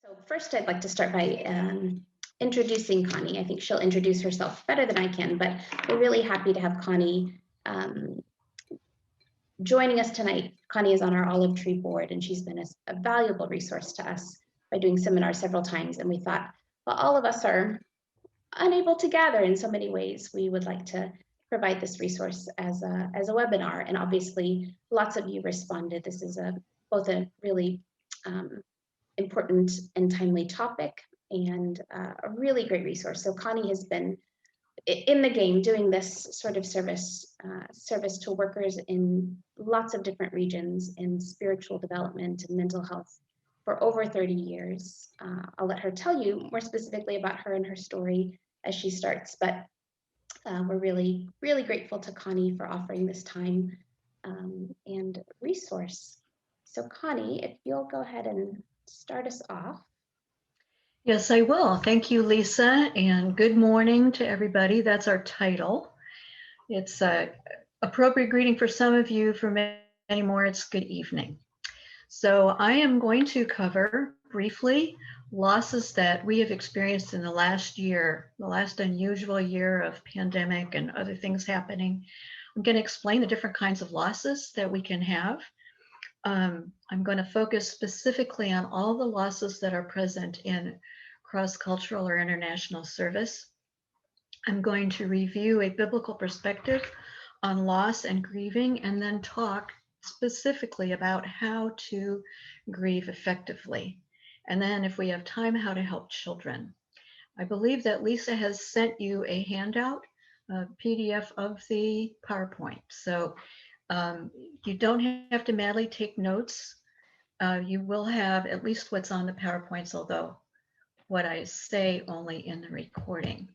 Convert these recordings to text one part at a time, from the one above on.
So first, I'd like to start by introducing Connie. I think she'll introduce herself better than I can, but we're really happy to have Connie joining us tonight. Connie is on our Olive Tree board, and she's been a valuable resource to us by doing seminars several times. And we thought, well, all of us are unable to gather in so many ways. We would like to provide this resource as a webinar, and obviously lots of you responded. This is both a really important and timely topic and a really great resource. So Connie has been in the game doing this sort of service to workers in lots of different regions in spiritual development and mental health for over 30 years. I'll let her tell you more specifically about her and her story as she starts, but we're really, really grateful to Connie for offering this time and resource. So Connie, if you'll go ahead and start us off. Yes, I will. Thank you, Lisa, and good morning to everybody. That's our title. It's an appropriate greeting for some of you. For many more, it's good evening. So I am going to cover briefly losses that we have experienced in the last year, the last unusual year of pandemic and other things happening. I'm going to explain the different kinds of losses that we can have. I'm going to focus specifically on all the losses that are present in cross-cultural or international service. I'm going to review a biblical perspective on loss and grieving, and then talk specifically about how to grieve effectively. And then if we have time, how to help children. I believe that Lisa has sent you a handout, a PDF of the PowerPoint. So you don't have to madly take notes. You will have at least what's on the PowerPoints, although what I say only in the recording.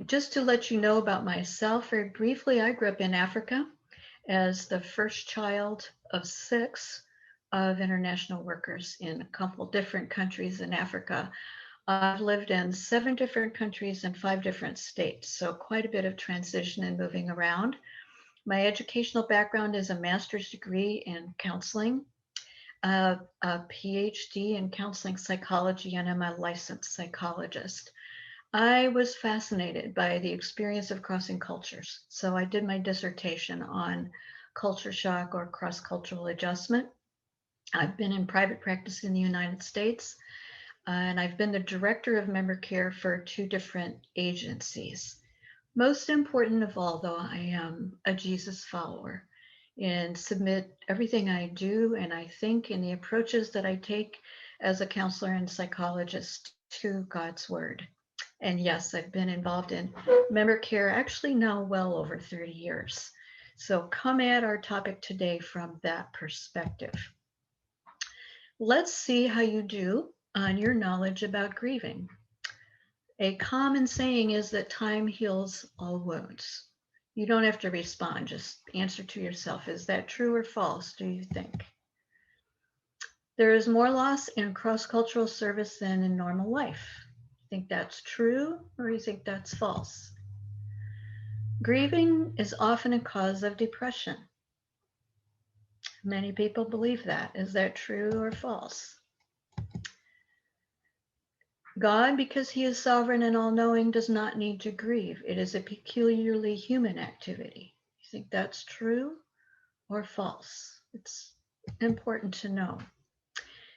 Just to let you know about myself very briefly, I grew up in Africa as the first child of 6 of international workers in a couple different countries in Africa. I've lived in 7 different countries and 5 different states, so quite a bit of transition and moving around. My educational background is a master's degree in counseling, a PhD in counseling psychology, and I'm a licensed psychologist. I was fascinated by the experience of crossing cultures. So I did my dissertation on culture shock or cross-cultural adjustment. I've been in private practice in the United States, and I've been the director of member care for 2 different agencies. Most important of all, though, I am a Jesus follower and submit everything I do and I think and the approaches that I take as a counselor and psychologist to God's word. And yes, I've been involved in member care actually now well over 30 years. So come at our topic today from that perspective. Let's see how you do on your knowledge about grieving. A common saying is that time heals all wounds. You don't have to respond, just answer to yourself. Is that true or false, do you think? There is more loss in cross-cultural service than in normal life. Think that's true, or you think that's false? Grieving is often a cause of depression. Many people believe that. Is that true or false? God, because he is sovereign and all-knowing, does not need to grieve. It is a peculiarly human activity. You think that's true or false? It's important to know.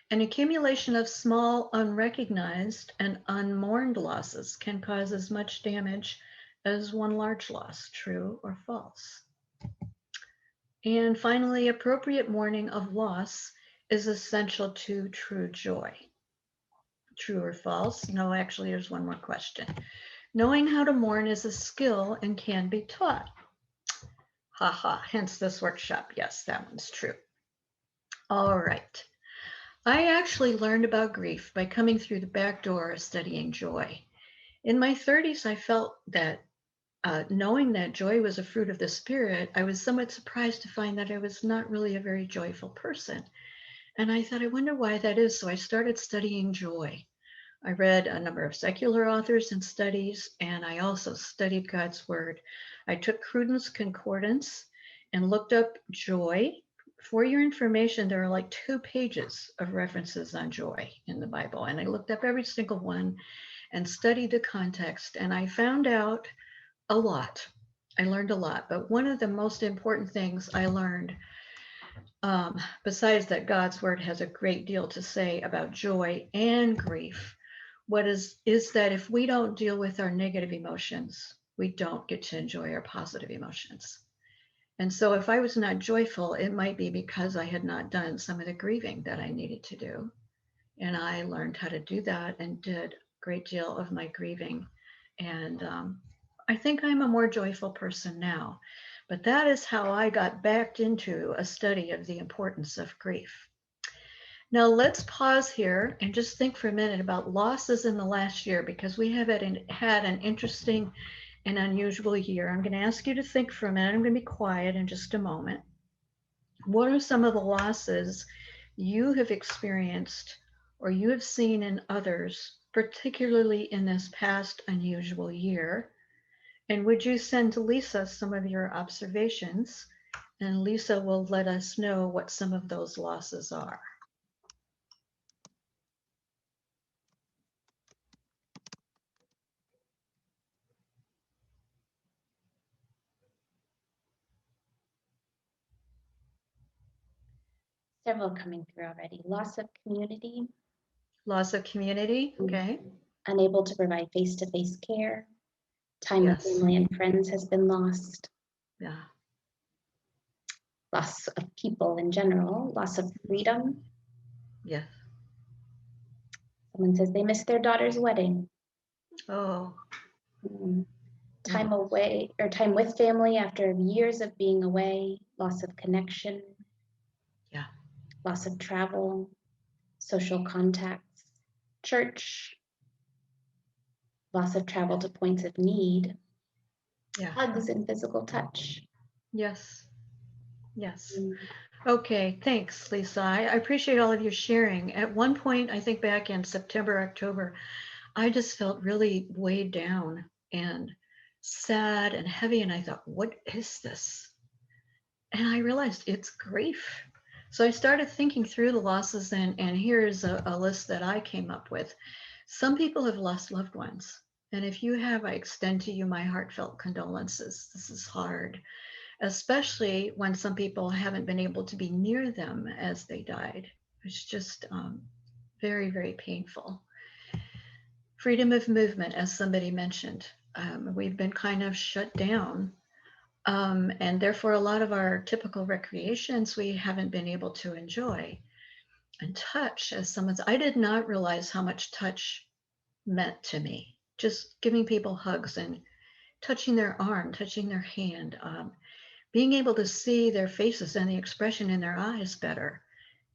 An accumulation of small, unrecognized, and unmourned losses can cause as much damage as one large loss. True or false? And finally, appropriate mourning of loss is essential to true joy. True or false? No, actually, there's one more question. Knowing how to mourn is a skill and can be taught. Hence this workshop. Yes, that one's true. All right. I actually learned about grief by coming through the back door of studying joy. In my 30s, I felt that knowing that joy was a fruit of the Spirit, I was somewhat surprised to find that I was not really a very joyful person. And I thought, I wonder why that is. So I started studying joy. I read a number of secular authors and studies, and I also studied God's word. I took Cruden's Concordance and looked up joy for your information, there are like 2 pages of references on joy in the Bible. And I looked up every single one and studied the context, and I found out a lot. I learned a lot. But one of the most important things I learned, besides that God's word has a great deal to say about joy and grief, is that if we don't deal with our negative emotions, we don't get to enjoy our positive emotions. And so if I was not joyful, it might be because I had not done some of the grieving that I needed to do. And I learned how to do that and did a great deal of my grieving. And I think I'm a more joyful person now. But that is how I got backed into a study of the importance of grief. Now let's pause here and just think for a minute about losses in the last year, because we have had an interesting and unusual year. I'm going to ask you to think for a minute. I'm going to be quiet in just a moment. What are some of the losses you have experienced or you have seen in others, particularly in this past unusual year? And would you send to Lisa some of your observations? And Lisa will let us know what some of those losses are. Several coming through already. Loss of community. Loss of community, okay. Unable to provide face-to-face care. Time with Yes. family and friends has been lost. Yeah. Loss of people in general. Loss of freedom. Yes. Someone says they missed their daughter's wedding. Oh. Time away or time with family after years of being away. Loss of connection. Yeah. Loss of travel. Social contacts. Church. Loss of travel to points of need. Yeah. Hugs and physical touch. Yes. Yes. Okay, thanks, Lisa. I appreciate all of you sharing. At one point, I think back in September, October, I just felt really weighed down and sad and heavy. And I thought, what is this? And I realized it's grief. So I started thinking through the losses, and here's a list that I came up with. Some people have lost loved ones. And if you have, I extend to you my heartfelt condolences. This is hard, especially when some people haven't been able to be near them as they died. It's just very, very painful. Freedom of movement, as somebody mentioned. We've been kind of shut down. And therefore, a lot of our typical recreations we haven't been able to enjoy. And touch, as someone's, I did not realize how much touch meant to me. Just giving people hugs and touching their arm, touching their hand, being able to see their faces and the expression in their eyes better.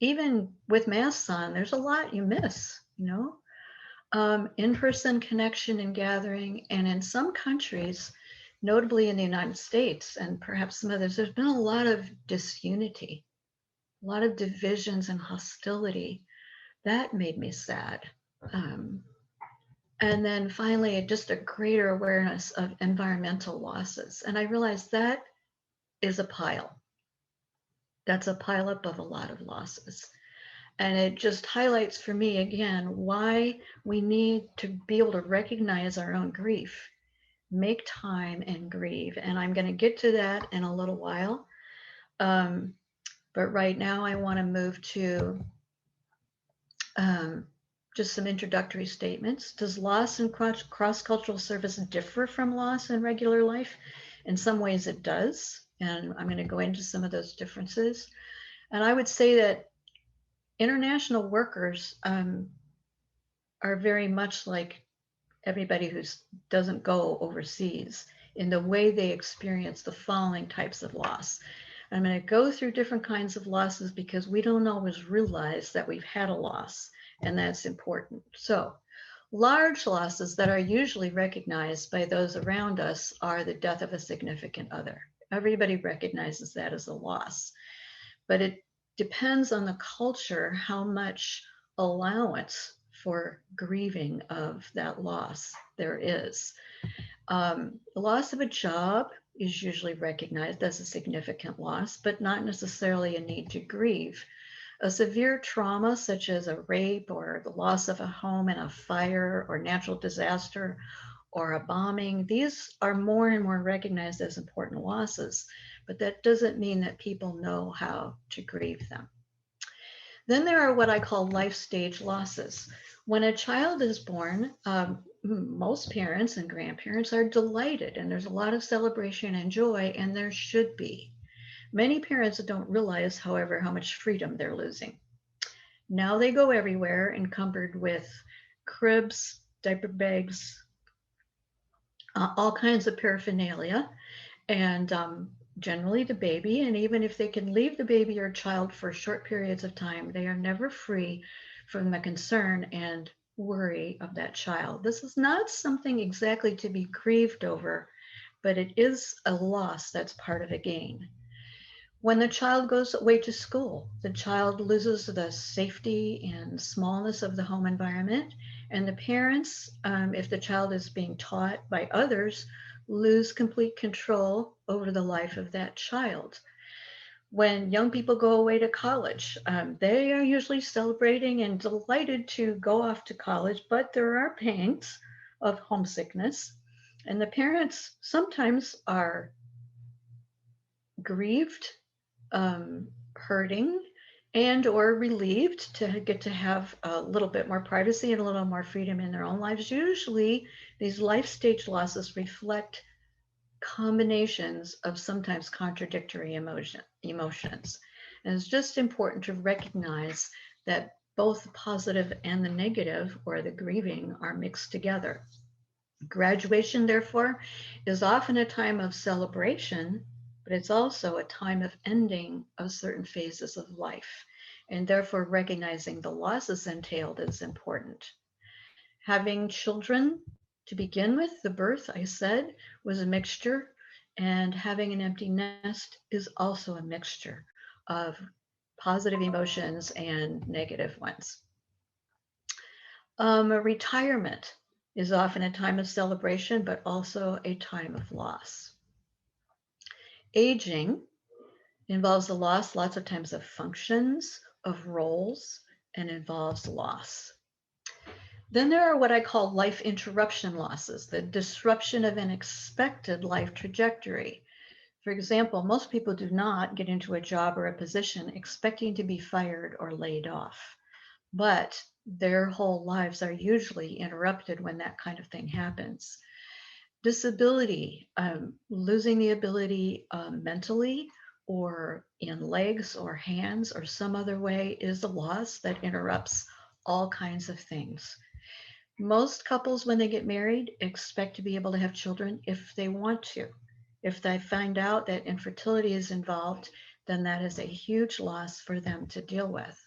Even with masks on, there's a lot you miss, you know? In-person connection and gathering. And in some countries, notably in the United States and perhaps some others, there's been a lot of disunity, a lot of divisions and hostility. That made me sad. And then finally, just a greater awareness of environmental losses. And I realized that is a pile. That's a pileup of a lot of losses. And it just highlights for me again why we need to be able to recognize our own grief, make time and grieve. And I'm going to get to that in a little while. But right now I want to move to just some introductory statements. Does loss in cross-cultural service differ from loss in regular life? In some ways it does. And I'm going to go into some of those differences. And I would say that international workers are very much like everybody who doesn't go overseas in the way they experience the following types of loss. I'm going to go through different kinds of losses because we don't always realize that we've had a loss, and that's important. So large losses that are usually recognized by those around us are the death of a significant other. Everybody recognizes that as a loss, but it depends on the culture how much allowance for grieving of that loss there is. The loss of a job is usually recognized as a significant loss, but not necessarily a need to grieve. A severe trauma, such as a rape or the loss of a home in a fire or natural disaster or a bombing, these are more and more recognized as important losses, but that doesn't mean that people know how to grieve them. Then there are what I call life stage losses. When a child is born, most parents and grandparents are delighted, and there's a lot of celebration and joy, and there should be. Many parents don't realize, however, how much freedom they're losing. Now they go everywhere encumbered with cribs, diaper bags, all kinds of paraphernalia, and generally the baby. And even if they can leave the baby or child for short periods of time, they are never free from the concern and worry of that child. This is not something exactly to be grieved over, but it is a loss that's part of a gain. When the child goes away to school, the child loses the safety and smallness of the home environment, and the parents, if the child is being taught by others, lose complete control over the life of that child. When young people go away to college, they are usually celebrating and delighted to go off to college, but there are pangs of homesickness, and the parents sometimes are grieved, hurting, and or relieved to get to have a little bit more privacy and a little more freedom in their own lives. Usually these life stage losses reflect combinations of sometimes contradictory emotions. And it's just important to recognize that both the positive and the negative, or the grieving, are mixed together. Graduation, therefore, is often a time of celebration, but it's also a time of ending of certain phases of life. And therefore, recognizing the losses entailed is important. Having children to begin with, the birth, I said, was a mixture, and having an empty nest is also a mixture of positive emotions and negative ones. A retirement is often a time of celebration, but also a time of loss. Aging involves the loss lots of times of functions, of roles, and involves loss. Then there are what I call life interruption losses, the disruption of an expected life trajectory. For example, most people do not get into a job or a position expecting to be fired or laid off, but their whole lives are usually interrupted when that kind of thing happens. Disability, losing the ability mentally or in legs or hands or some other way, is a loss that interrupts all kinds of things. Most couples, when they get married, expect to be able to have children if they want to. If they find out that infertility is involved, then that is a huge loss for them to deal with.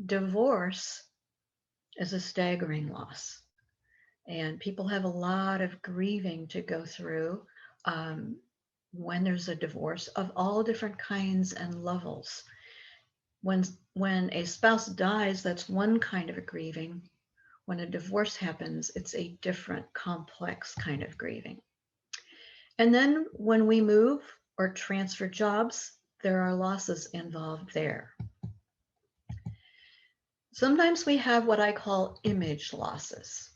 Divorce is a staggering loss. And people have a lot of grieving to go through when there's a divorce of all different kinds and levels. When a spouse dies, that's one kind of a grieving. When a divorce happens, it's a different, complex kind of grieving. And then when we move or transfer jobs, there are losses involved there. Sometimes we have what I call image losses.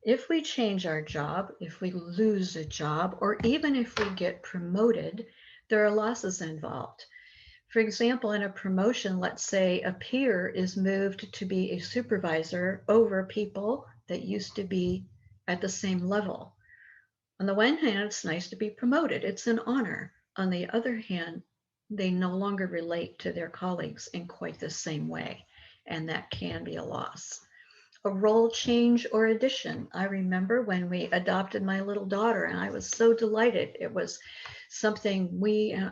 If we change our job, if we lose a job, or even if we get promoted, there are losses involved. For example, in a promotion, let's say a peer is moved to be a supervisor over people that used to be at the same level. On the one hand, it's nice to be promoted. It's an honor. On the other hand, they no longer relate to their colleagues in quite the same way, and that can be a loss. A role change or addition. I remember when we adopted my little daughter, and I was so delighted. It was something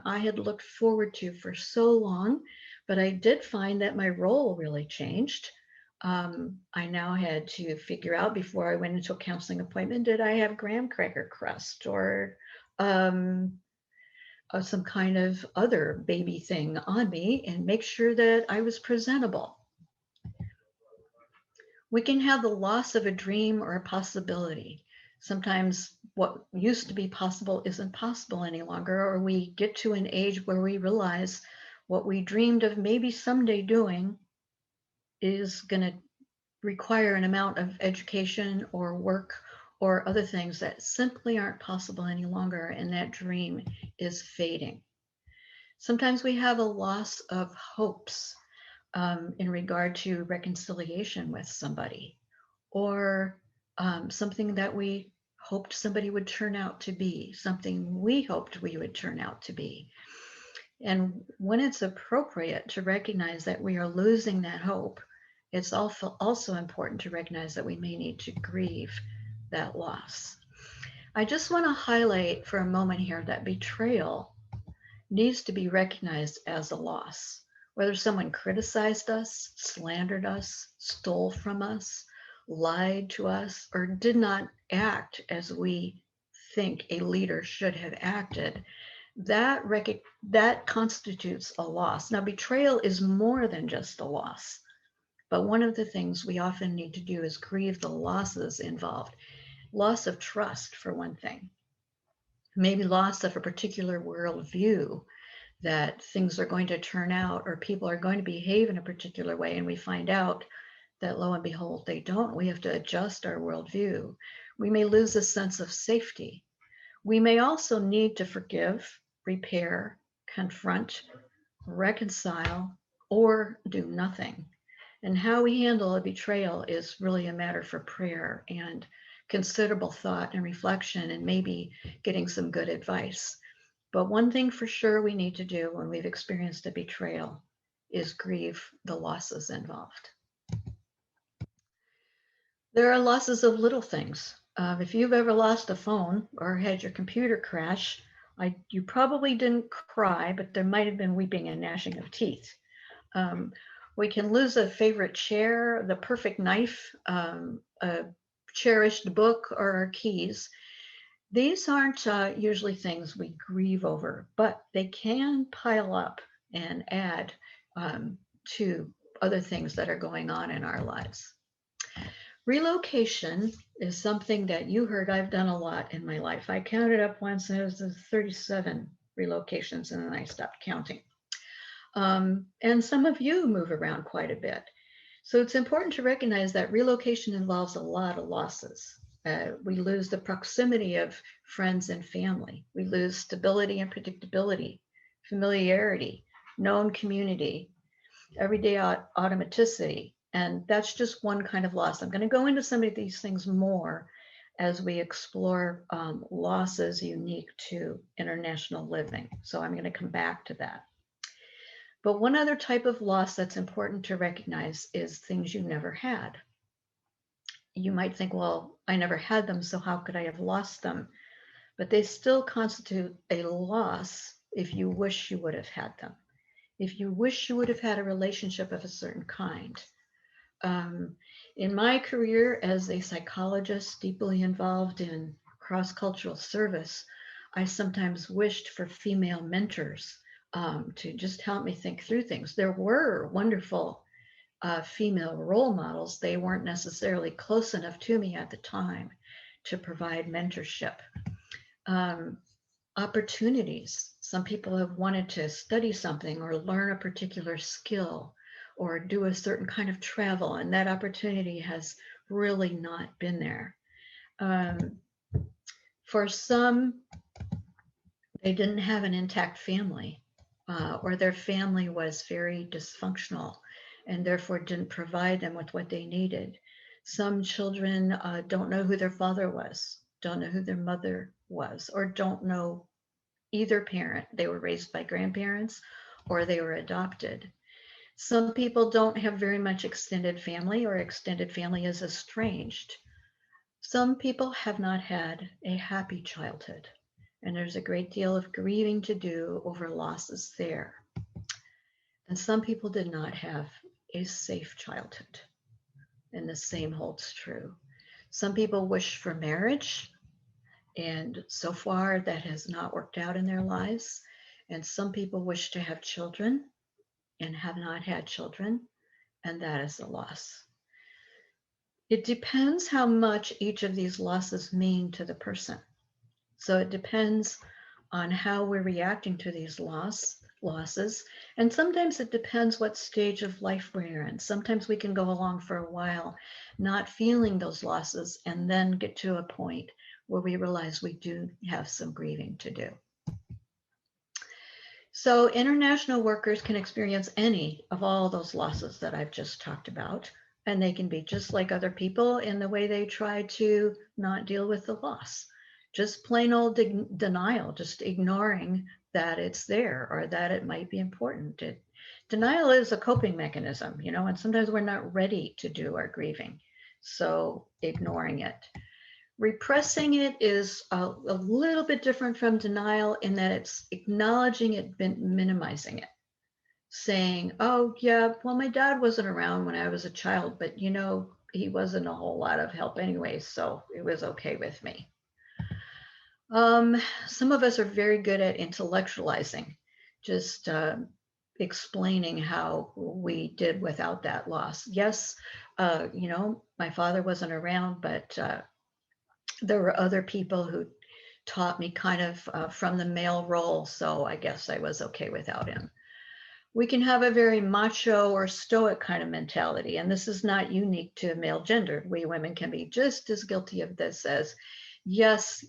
I had looked forward to for so long, but I did find that my role really changed. I now had to figure out before I went into a counseling appointment, did I have graham cracker crust or some kind of other baby thing on me, and make sure that I was presentable. We can have the loss of a dream or a possibility. Sometimes what used to be possible isn't possible any longer, or we get to an age where we realize what we dreamed of maybe someday doing is going to require an amount of education or work or other things that simply aren't possible any longer, and that dream is fading. Sometimes we have a loss of hopes in regard to reconciliation with somebody, or something that we hoped somebody would turn out to be, something we hoped we would turn out to be. And when it's appropriate to recognize that we are losing that hope, it's also important to recognize that we may need to grieve that loss. I just want to highlight for a moment here that betrayal needs to be recognized as a loss. Whether someone criticized us, slandered us, stole from us, lied to us, or did not act as we think a leader should have acted, that constitutes a loss. Now, betrayal is more than just a loss, but one of the things we often need to do is grieve the losses involved. Loss of trust, for one thing, maybe loss of a particular worldview, that things are going to turn out or people are going to behave in a particular way, and we find out that lo and behold, they don't. We have to adjust our worldview. We may lose a sense of safety. We may also need to forgive, repair, confront, reconcile, or do nothing. And how we handle a betrayal is really a matter for prayer and considerable thought and reflection, and maybe getting some good advice. But one thing for sure we need to do when we've experienced a betrayal is grieve the losses involved. There are losses of little things. If you've ever lost a phone or had your computer crash, you probably didn't cry, but there might have been weeping and gnashing of teeth. We can lose a favorite chair, the perfect knife, a cherished book, or our keys. These aren't usually things we grieve over, but they can pile up and add to other things that are going on in our lives. Relocation is something that you heard I've done a lot in my life. I counted up once, and it was 37 relocations, and then I stopped counting. And some of you move around quite a bit. So it's important to recognize that relocation involves a lot of losses. We lose the proximity of friends and family. We lose stability and predictability, familiarity, known community, everyday automaticity. And that's just one kind of loss. I'm going to go into some of these things more as we explore losses unique to international living. So I'm going to come back to that. But one other type of loss that's important to recognize is things you never had. You might think, well, I never had them, so how could I have lost them? But they still constitute a loss if you wish you would have had them. If you wish you would have had a relationship of a certain kind. In my career as a psychologist deeply involved in cross-cultural service, I sometimes wished for female mentors to just help me think through things. There were wonderful female role models. They weren't necessarily close enough to me at the time to provide mentorship. Opportunities. Some people have wanted to study something or learn a particular skill or do a certain kind of travel, and that opportunity has really not been there. For some, they didn't have an intact family, or their family was very dysfunctional and therefore didn't provide them with what they needed. Some children don't know who their father was, don't know who their mother was, or don't know either parent. They were raised by grandparents or they were adopted. Some people don't have very much extended family, or extended family is estranged. Some people have not had a happy childhood, and there's a great deal of grieving to do over losses there. And some people did not have a safe childhood, and the same holds true. Some people wish for marriage, and so far that has not worked out in their lives. And some people wish to have children and have not had children, and that is a loss. It depends how much each of these losses mean to the person. So it depends on how we're reacting to these losses. And sometimes it depends what stage of life we're in. Sometimes we can go along for a while not feeling those losses and then get to a point where we realize we do have some grieving to do. So international workers can experience any of all those losses that I've just talked about, and they can be just like other people in the way they try to not deal with the loss. Just plain old denial, just ignoring that it's there or that it might be important. Denial is a coping mechanism, and sometimes we're not ready to do our grieving. So ignoring it. Repressing it is a little bit different from denial in that it's acknowledging it, minimizing it, saying, oh, yeah, well, my dad wasn't around when I was a child, but he wasn't a whole lot of help anyway, so it was okay with me. Some of us are very good at intellectualizing, just explaining how we did without that loss. Yes, my father wasn't around, but there were other people who taught me kind of from the male role, so I guess I was okay without him. We can have a very macho or stoic kind of mentality, and this is not unique to male gender. We women can be just as guilty of this as, yes,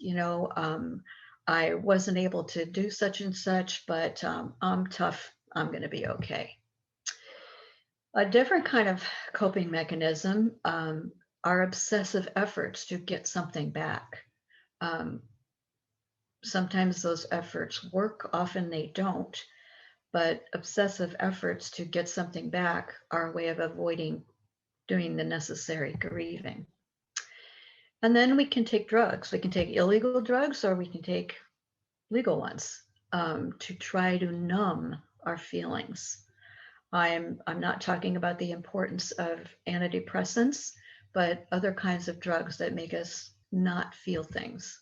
I wasn't able to do such and such, but I'm tough, I'm going to be okay. A different kind of coping mechanism are obsessive efforts to get something back. Sometimes those efforts work, often they don't, but obsessive efforts to get something back are a way of avoiding doing the necessary grieving. And then we can take drugs. We can take illegal drugs or we can take legal ones to try to numb our feelings. I'm not talking about the importance of antidepressants, but other kinds of drugs that make us not feel things.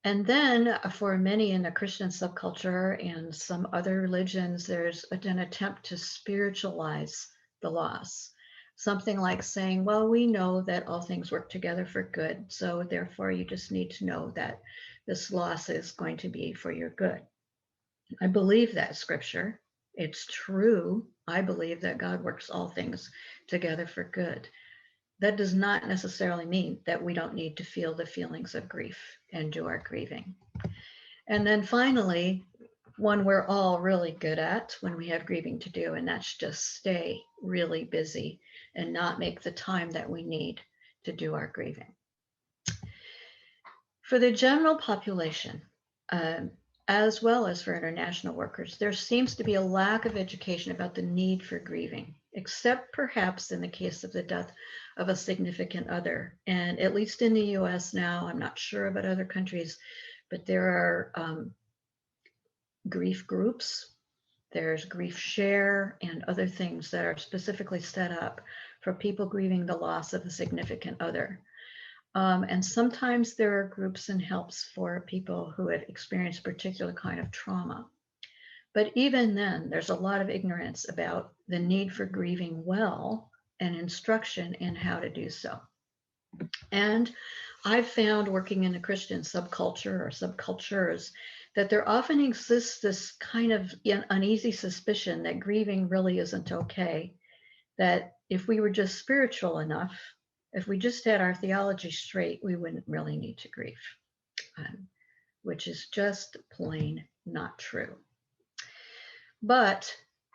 And then for many in the Christian subculture and some other religions, there's an attempt to spiritualize the loss. Something like saying, well, we know that all things work together for good, so therefore you just need to know that this loss is going to be for your good. I believe that scripture. It's true. I believe that God works all things together for good. That does not necessarily mean that we don't need to feel the feelings of grief and do our grieving. And then finally, one we're all really good at when we have grieving to do, and that's just stay really busy and not make the time that we need to do our grieving. For the general population, as well as for international workers, there seems to be a lack of education about the need for grieving, except perhaps in the case of the death of a significant other. And at least in the US now, I'm not sure about other countries, but there are grief groups, there's grief share and other things that are specifically set up for people grieving the loss of a significant other. And sometimes there are groups and helps for people who have experienced a particular kind of trauma. But even then, there's a lot of ignorance about the need for grieving well and instruction in how to do so. And I've found working in a Christian subculture or subcultures that there often exists this kind of uneasy suspicion that grieving really isn't okay, that if we were just spiritual enough, if we just had our theology straight, we wouldn't really need to grieve, which is just plain not true. But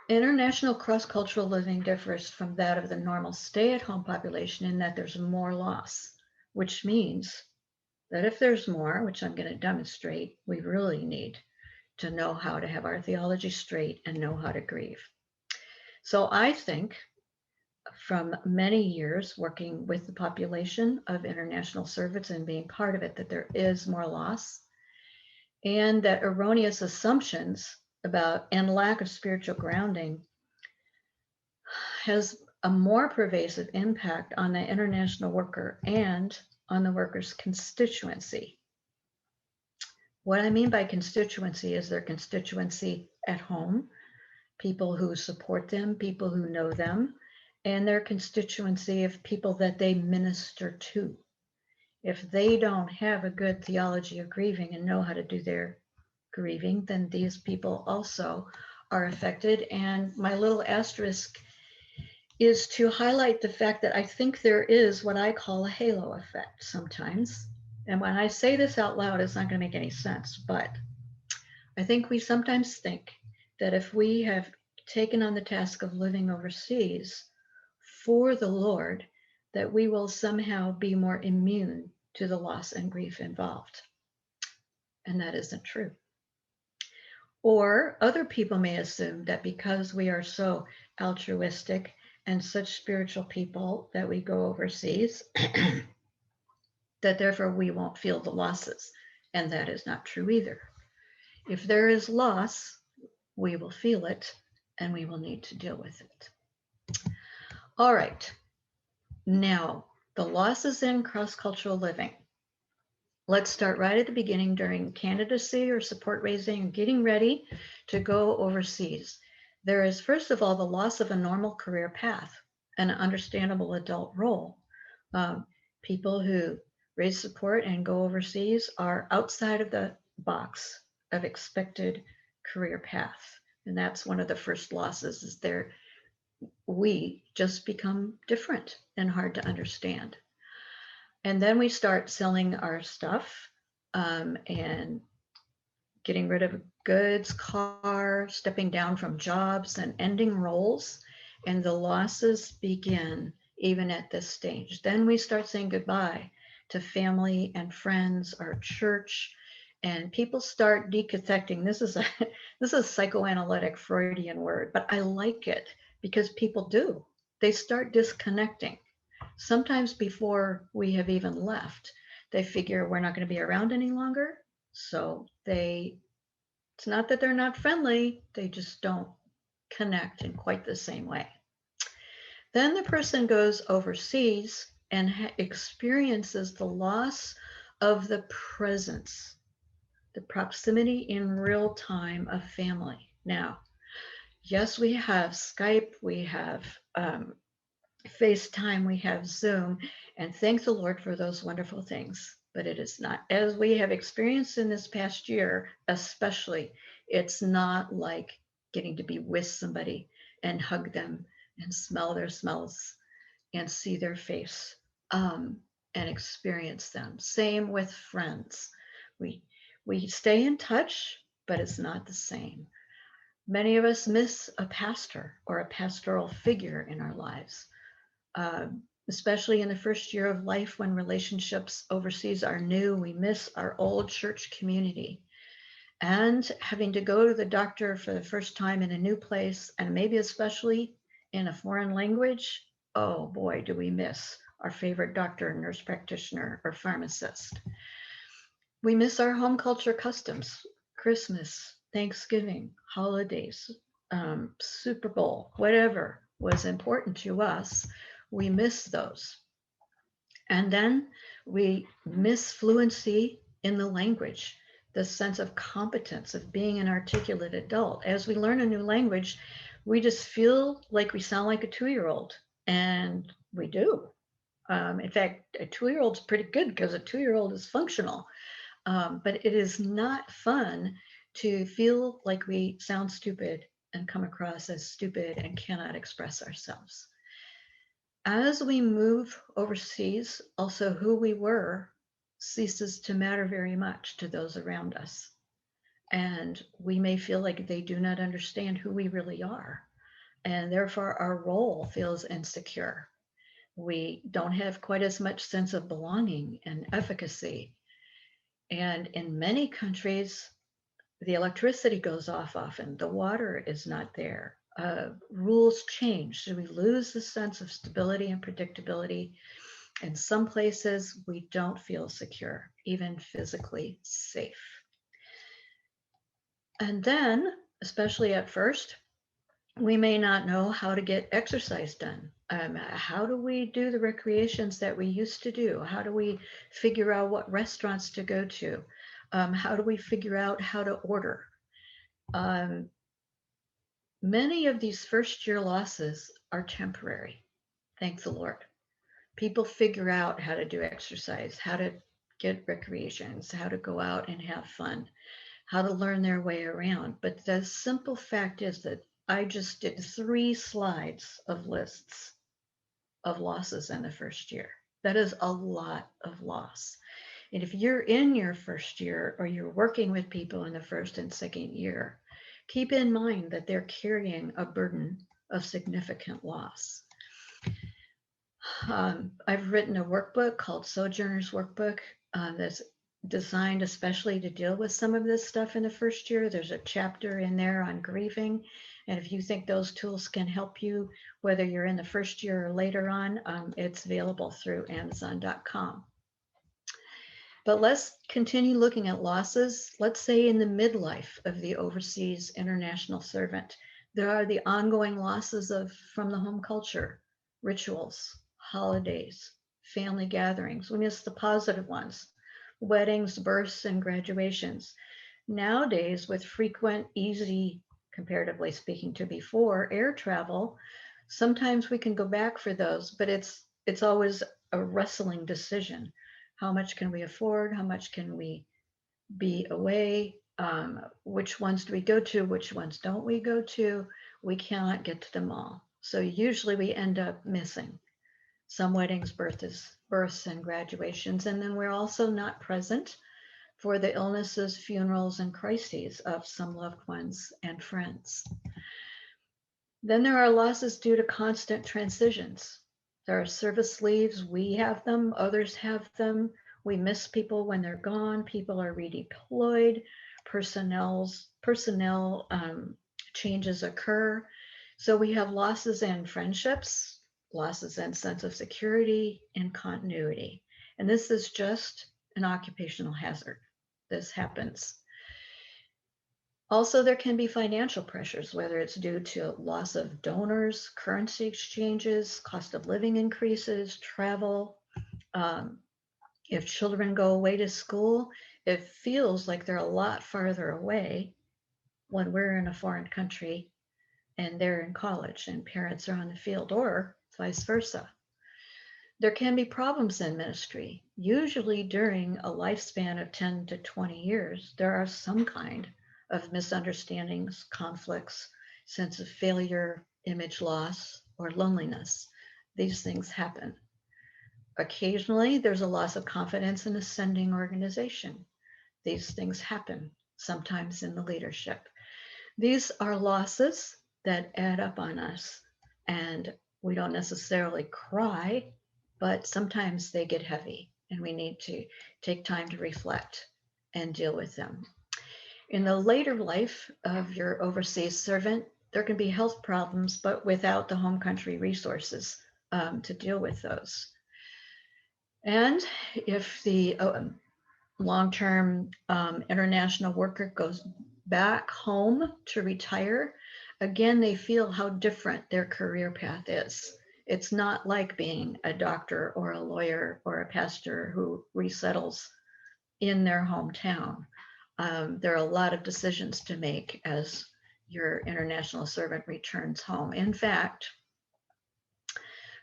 international cross-cultural living differs from that of the normal stay-at-home population in that there's more loss, which means that if there's more, which I'm going to demonstrate, we really need to know how to have our theology straight and know how to grieve. So I think from many years working with the population of international servants and being part of it, that there is more loss, and that erroneous assumptions about and lack of spiritual grounding has a more pervasive impact on the international worker and on the worker's constituency. What I mean by constituency is their constituency at home, people who support them, people who know them, and their constituency of people that they minister to. If they don't have a good theology of grieving and know how to do their grieving, then these people also are affected. And my little asterisk is to highlight the fact that I think there is what I call a halo effect sometimes. And when I say this out loud, it's not going to make any sense, but I think we sometimes think that if we have taken on the task of living overseas for the Lord, that we will somehow be more immune to the loss and grief involved. And that isn't true. Or other people may assume that because we are so altruistic and such spiritual people that we go overseas, that therefore we won't feel the losses. And that is not true either. If there is loss, we will feel it and we will need to deal with it. All right. Now, the losses in cross-cultural living. Let's start right at the beginning during candidacy or support raising and getting ready to go overseas. There is, first of all, the loss of a normal career path and an understandable adult role. People who raise support and go overseas are outside of the box of expected career path. And that's one of the first losses, is we just become different and hard to understand. And then we start selling our stuff and getting rid of goods, car, stepping down from jobs and ending roles. And the losses begin even at this stage. Then we start saying goodbye to family and friends, our church, and people start decathecting. This is a psychoanalytic Freudian word, but I like it because people do. They start disconnecting. Sometimes before we have even left, they figure we're not going to be around any longer. So it's not that they're not friendly, they just don't connect in quite the same way. Then the person goes overseas and experiences the loss of the presence, the proximity in real time of family. Now, yes, we have Skype, we have FaceTime, we have Zoom, and thank the Lord for those wonderful things. But it is not, as we have experienced in this past year, especially, it's not like getting to be with somebody and hug them and smell their smells and see their face and experience them. Same with friends. We stay in touch, but it's not the same. Many of us miss a pastor or a pastoral figure in our lives. Especially in the first year of life when relationships overseas are new, we miss our old church community. And having to go to the doctor for the first time in a new place, and maybe especially in a foreign language, oh boy, do we miss our favorite doctor, nurse practitioner, or pharmacist. We miss our home culture customs, Christmas, Thanksgiving, holidays, Super Bowl, whatever was important to us. We miss those. And then we miss fluency in the language, the sense of competence of being an articulate adult. As we learn a new language, we just feel like we sound like a 2-year-old, and we do. In fact, a 2-year-old's pretty good because a 2-year-old is functional. But it is not fun to feel like we sound stupid and come across as stupid and cannot express ourselves. As we move overseas, also who we were ceases to matter very much to those around us. And we may feel like they do not understand who we really are. And therefore our role feels insecure. We don't have quite as much sense of belonging and efficacy. And in many countries, the electricity goes off often, the water is not there, rules change. So we lose the sense of stability and predictability. In some places, we don't feel secure, even physically safe. And then, especially at first, we may not know how to get exercise done. How do we do the recreations that we used to do? How do we figure out what restaurants to go to? How do we figure out how to order? Many of these first year losses are temporary, thank the Lord. People figure out how to do exercise, how to get recreations, how to go out and have fun, how to learn their way around. But the simple fact is that I just did 3 slides of lists of losses in the first year. That is a lot of loss. And if you're in your first year or you're working with people in the first and second year, keep in mind that they're carrying a burden of significant loss. I've written a workbook called Sojourner's Workbook that's designed especially to deal with some of this stuff in the first year. There's a chapter in there on grieving. And if you think those tools can help you, whether you're in the first year or later on, it's available through Amazon.com. But let's continue looking at losses. Let's say in the midlife of the overseas international servant, there are the ongoing losses from the home culture, rituals, holidays, family gatherings. We miss the positive ones, weddings, births, and graduations. Nowadays, with frequent, easy, comparatively speaking to before, air travel, sometimes we can go back for those, but it's always a wrestling decision. How much can we afford? How much can we be away? Which ones do we go to? Which ones don't we go to? We cannot get to them all. So usually we end up missing some weddings, births, and graduations. And then we're also not present for the illnesses, funerals, and crises of some loved ones and friends. Then there are losses due to constant transitions. There are service leaves. We have them. Others have them. We miss people when they're gone. People are redeployed. Personnel changes occur. So we have losses in friendships, losses in sense of security and continuity. And this is just an occupational hazard. This happens. Also, there can be financial pressures, whether it's due to loss of donors, currency exchanges, cost of living increases, travel. If children go away to school, it feels like they're a lot farther away when we're in a foreign country and they're in college and parents are on the field, or vice versa. There can be problems in ministry. Usually during a lifespan of 10 to 20 years, there are some kind of misunderstandings, conflicts, sense of failure, image loss, or loneliness. These things happen. Occasionally, there's a loss of confidence in a sending organization. These things happen, sometimes in the leadership. These are losses that add up on us, and we don't necessarily cry, but sometimes they get heavy, and we need to take time to reflect and deal with them. In the later life of your overseas servant, there can be health problems, but without the home country resources to deal with those. And if the long-term international worker goes back home to retire, again, they feel how different their career path is. It's not like being a doctor or a lawyer or a pastor who resettles in their hometown. There are a lot of decisions to make as your international servant returns home. In fact,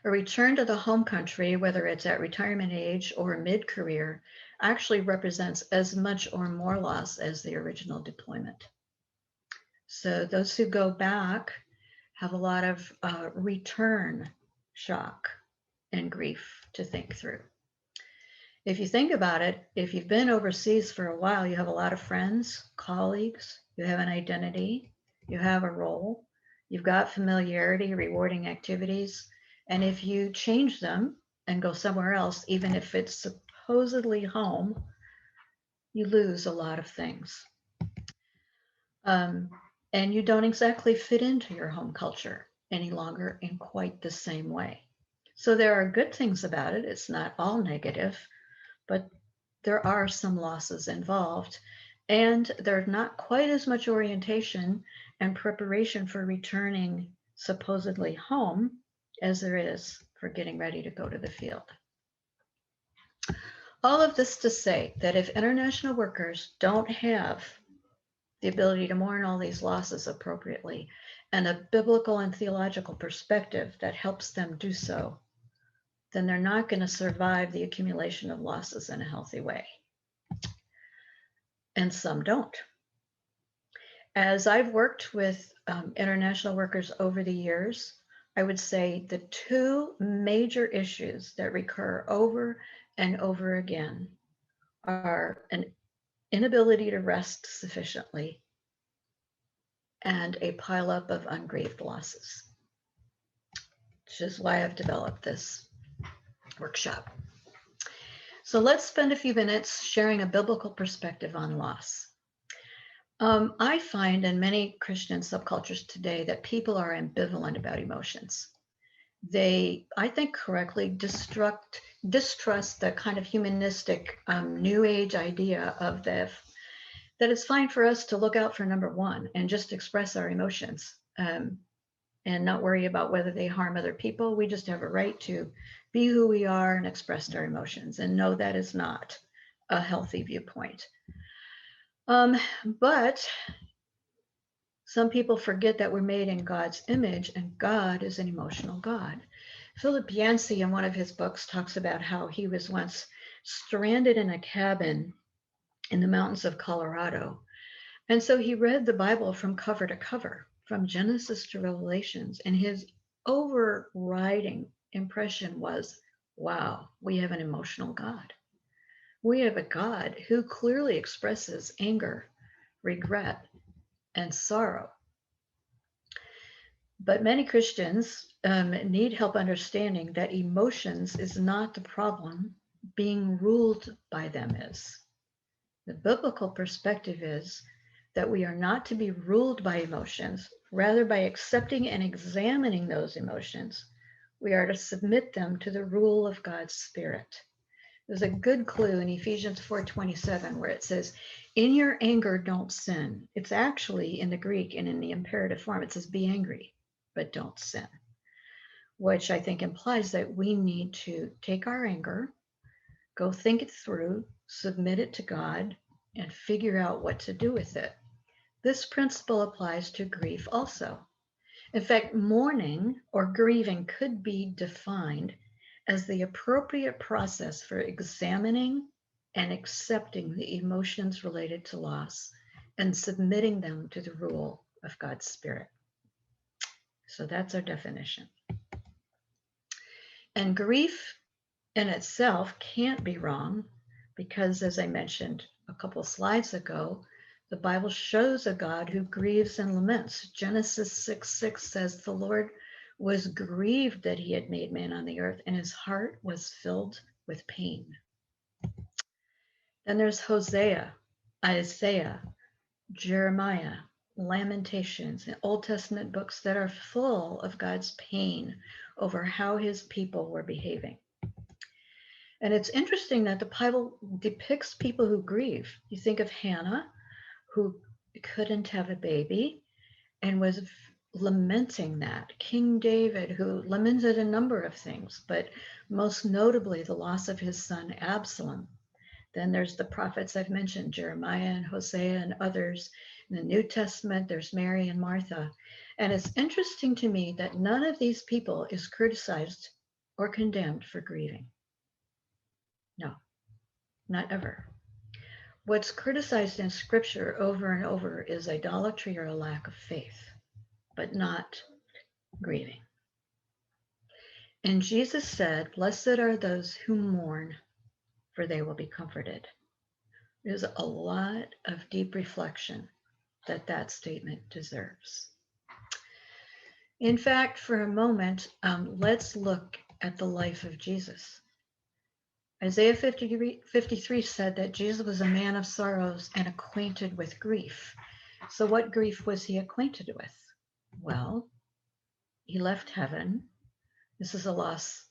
a return to the home country, whether it's at retirement age or mid-career, actually represents as much or more loss as the original deployment. So those who go back have a lot of return shock and grief to think through. If you think about it, if you've been overseas for a while, you have a lot of friends, colleagues, you have an identity, you have a role, you've got familiarity, rewarding activities. And if you change them and go somewhere else, even if it's supposedly home, you lose a lot of things. And you don't exactly fit into your home culture any longer in quite the same way. So there are good things about it. It's not all negative, but there are some losses involved. And there's not quite as much orientation and preparation for returning supposedly home as there is for getting ready to go to the field. All of this to say that if international workers don't have the ability to mourn all these losses appropriately and a biblical and theological perspective that helps them do so, then they're not going to survive the accumulation of losses in a healthy way. And some don't. As I've worked with international workers over the years, I would say the two major issues that recur over and over again are an inability to rest sufficiently and a pileup of ungrieved losses, which is why I've developed this workshop. So let's spend a few minutes sharing a biblical perspective on loss. I find in many Christian subcultures today that people are ambivalent about emotions. They, I think correctly, distrust the kind of humanistic New Age idea of that it's fine for us to look out for number one and just express our emotions and not worry about whether they harm other people. We just have a right to be who we are and express our emotions. And no, that is not a healthy viewpoint. But some people forget that we're made in God's image, and God is an emotional God. Philip Yancey, in one of his books, talks about how he was once stranded in a cabin in the mountains of Colorado. And so he read the Bible from cover to cover, from Genesis to Revelations. And his overriding impression was, wow, we have an emotional God. We have a God who clearly expresses anger, regret, and sorrow. But many Christians need help understanding that emotions is not the problem, being ruled by them is. The biblical perspective is that we are not to be ruled by emotions, rather by accepting and examining those emotions, we are to submit them to the rule of God's Spirit. There's a good clue in Ephesians 4:27 where it says, in your anger, don't sin. It's actually in the Greek and in the imperative form, it says, be angry, but don't sin, which I think implies that we need to take our anger, go think it through, submit it to God, and figure out what to do with it. This principle applies to grief also. In fact, mourning or grieving could be defined as the appropriate process for examining and accepting the emotions related to loss and submitting them to the rule of God's Spirit. So that's our definition. And grief in itself can't be wrong because, as I mentioned a couple slides ago, the Bible shows a God who grieves and laments. Genesis 6:6 says, the Lord was grieved that he had made man on the earth, and his heart was filled with pain. Then there's Hosea, Isaiah, Jeremiah, Lamentations, and Old Testament books that are full of God's pain over how his people were behaving. And it's interesting that the Bible depicts people who grieve. You think of Hannah, who couldn't have a baby and was lamenting that. King David, who lamented a number of things, but most notably the loss of his son Absalom. Then there's the prophets I've mentioned, Jeremiah and Hosea and others. In the New Testament, there's Mary and Martha. And it's interesting to me that none of these people is criticized or condemned for grieving. No, not ever. What's criticized in Scripture over and over is idolatry or a lack of faith, but not grieving. And Jesus said, blessed are those who mourn, for they will be comforted. There's a lot of deep reflection that that statement deserves. In fact, for a moment, let's look at the life of Jesus. Isaiah 53 said that Jesus was a man of sorrows and acquainted with grief. So what grief was he acquainted with? Well, he left heaven. This is a loss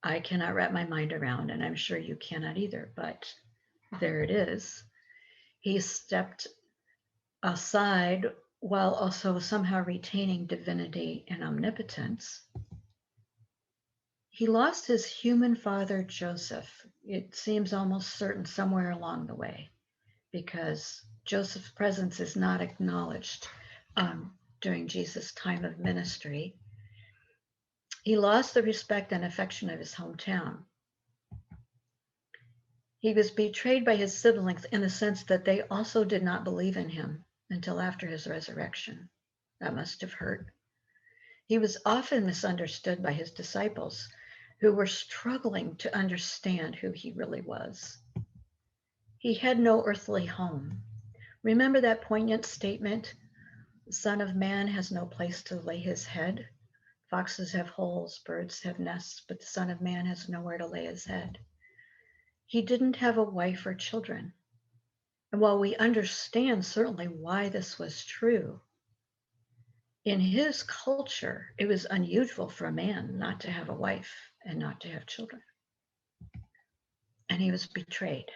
I cannot wrap my mind around, and I'm sure you cannot either, but there it is. He stepped aside while also somehow retaining divinity and omnipotence. He lost his human father, Joseph. It seems almost certain somewhere along the way, because Joseph's presence is not acknowledged during Jesus' time of ministry. He lost the respect and affection of his hometown. He was betrayed by his siblings in the sense that they also did not believe in him until after his resurrection. That must have hurt. He was often misunderstood by his disciples, who were struggling to understand who he really was. He had no earthly home. Remember that poignant statement, "The Son of Man has no place to lay his head. Foxes have holes, birds have nests, but the Son of Man has nowhere to lay his head." He didn't have a wife or children. And while we understand certainly why this was true, in his culture, it was unusual for a man not to have a wife and not to have children. And he was betrayed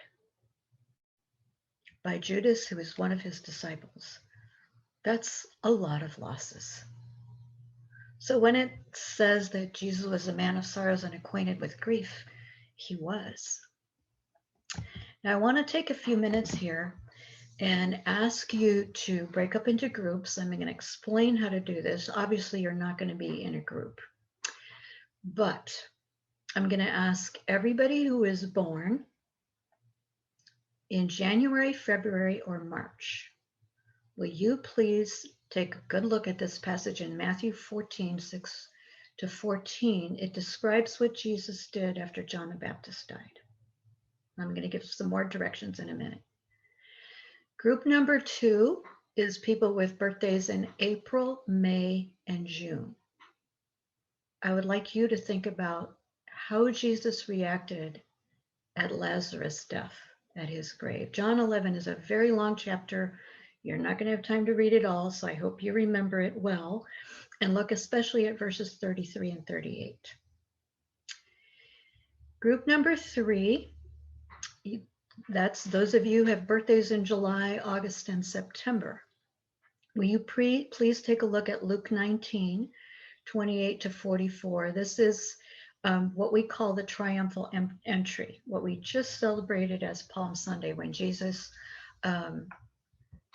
by Judas, who was one of his disciples. That's a lot of losses. So when it says that Jesus was a man of sorrows and acquainted with grief, he was. Now I want to take a few minutes here and ask you to break up into groups. I'm going to explain how to do this. Obviously, you're not going to be in a group, but I'm going to ask everybody who is born in January, February, or March, will you please take a good look at this passage in Matthew 14, 6 to 14. It describes what Jesus did after John the Baptist died. I'm going to give some more directions in a minute. Group number 2 is people with birthdays in April, May, and June. I would like you to think about how Jesus reacted at Lazarus' death at his grave. John 11 is a very long chapter. You're not going to have time to read it all, so I hope you remember it well. And look especially at verses 33 and 38. Group number 3, that's those of you who have birthdays in July, August, and September. Will you please take a look at Luke 19, 28 to 44. This is what we call the triumphal entry, what we just celebrated as Palm Sunday, when Jesus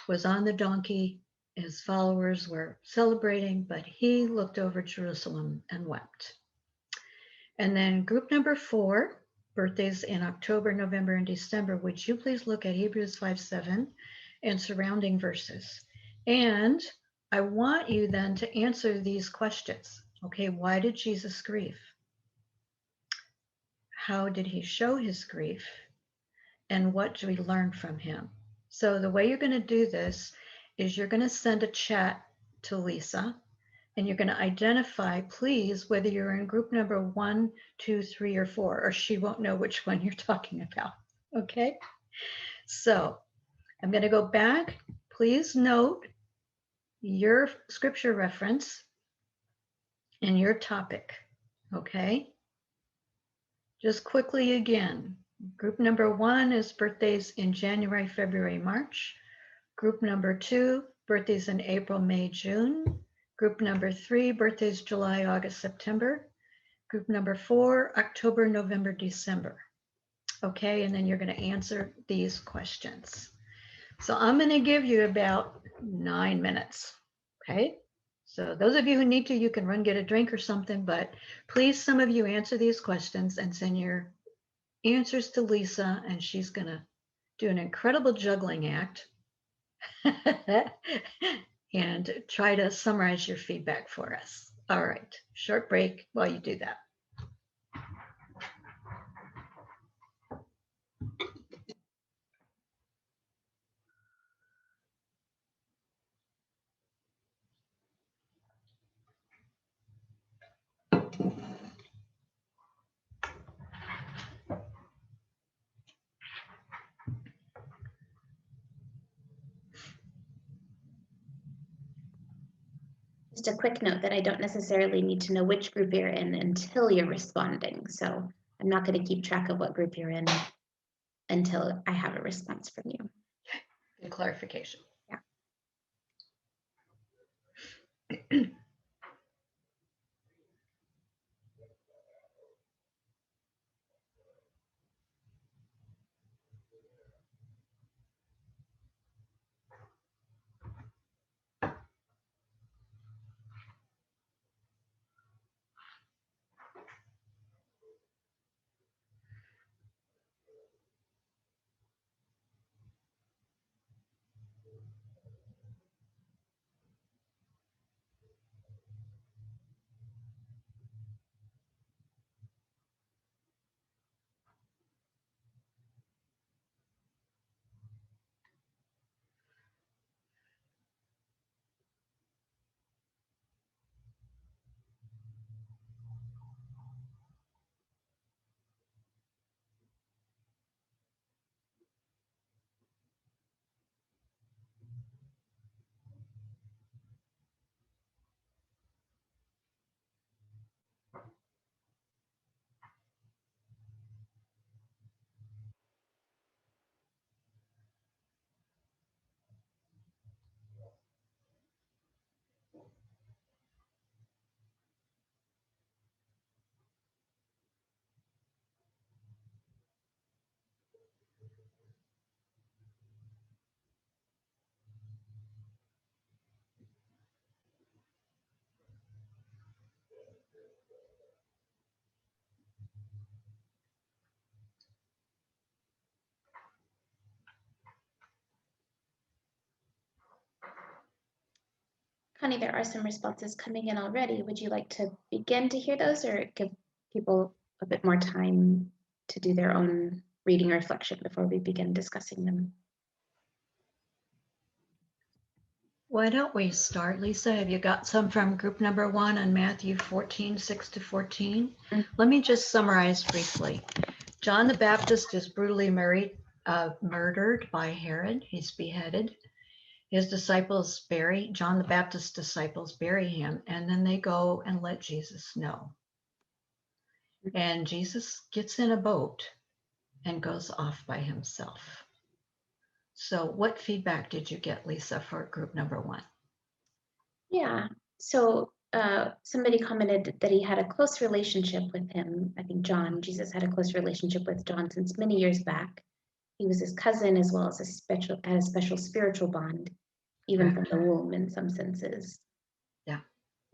was on the donkey. His followers were celebrating, but he looked over Jerusalem and wept. And then group number 4, birthdays in October, November, and December. Would you please look at Hebrews 5:7 and surrounding verses? And I want you then to answer these questions. Okay, why did Jesus grieve? How did he show his grief? And what do we learn from him? So the way you're going to do this is you're going to send a chat to Lisa, and you're going to identify, please, whether you're in group number 1, 2, 3, or 4, or she won't know which one you're talking about. Okay? So I'm going to go back. Please note your scripture reference and your topic. Okay? Just quickly again, group number 1 is birthdays in January, February, March. Group number 2, birthdays in April, May, June. Group number 3, birthdays July, August, September. Group number 4, October, November, December. Okay, and then you're going to answer these questions. So I'm going to give you about 9 minutes. Okay, so those of you who need to, you can run get a drink or something, but please, some of you answer these questions and send your answers to Lisa, and she's going to do an incredible juggling act and try to summarize your feedback for us. All right, short break while you do that. Just a quick note that I don't necessarily need to know which group you're in until you're responding. So I'm not going to keep track of what group you're in until I have a response from you. Good clarification. Yeah. Connie, there are some responses coming in already. Would you like to begin to hear those or give people a bit more time to do their own reading reflection before we begin discussing them? Why don't we start, Lisa? Have you got some from group number 1 on Matthew 14, 6-14? Let me just summarize briefly. John the Baptist is brutally murdered by Herod. He's beheaded. His disciples John the Baptist's disciples bury him, and then they go and let Jesus know. And Jesus gets in a boat and goes off by himself. So what feedback did you get, Lisa, for group number 1? Yeah, so somebody commented that he had a close relationship with him. I think Jesus had a close relationship with John since many years back. He was his cousin as well as a special spiritual bond, even from the womb in some senses. Yeah.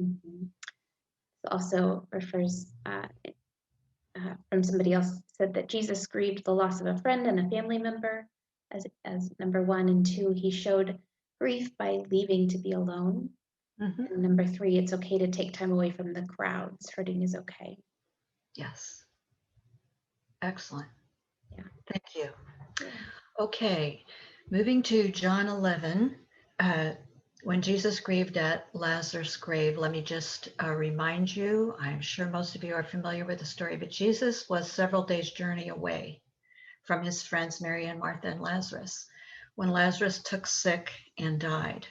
Mm-hmm. Also refers from somebody else said that Jesus grieved the loss of a friend and a family member as number 1, and 2, he showed grief by leaving to be alone. Mm-hmm. And number 3, it's okay to take time away from the crowds. Hurting is okay. Yes. Excellent. Yeah. Thank you. Yeah. Okay, moving to John 11. When Jesus grieved at Lazarus' grave, let me just remind you, I'm sure most of you are familiar with the story, but Jesus was several days' journey away from his friends Mary and Martha and Lazarus when Lazarus took sick and died.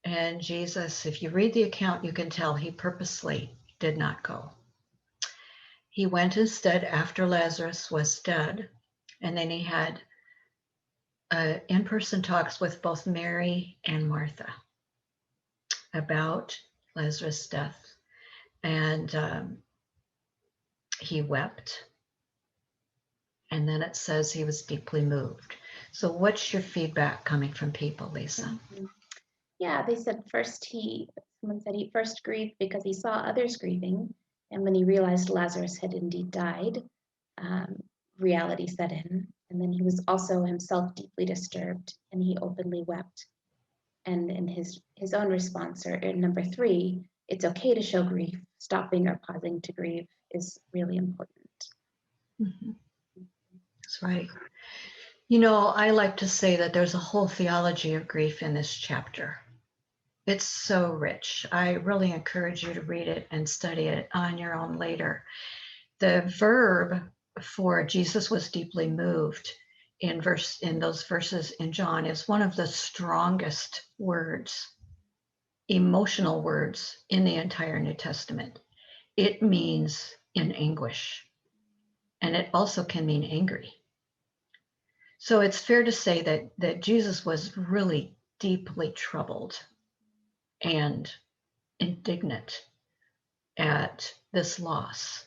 And Jesus, if you read the account, you can tell he purposely did not go. He went instead after Lazarus was dead, and then he had in-person talks with both Mary and Martha about Lazarus' death. And he wept. And then it says he was deeply moved. So what's your feedback coming from people, Lisa? Mm-hmm. Yeah, they said someone said he first grieved because he saw others grieving. And when he realized Lazarus had indeed died, reality set in. And then he was also himself deeply disturbed and he openly wept. And in his own response, or in number 3, it's okay to show grief. Stopping or pausing to grieve is really important. Mm-hmm. That's right. You know, I like to say that there's a whole theology of grief in this chapter. It's so rich. I really encourage you to read it and study it on your own later. The verb for Jesus was deeply moved in those verses in John is one of the strongest words, emotional words in the entire New Testament. It means in anguish, and it also can mean angry. So it's fair to say that Jesus was really deeply troubled and indignant at this loss.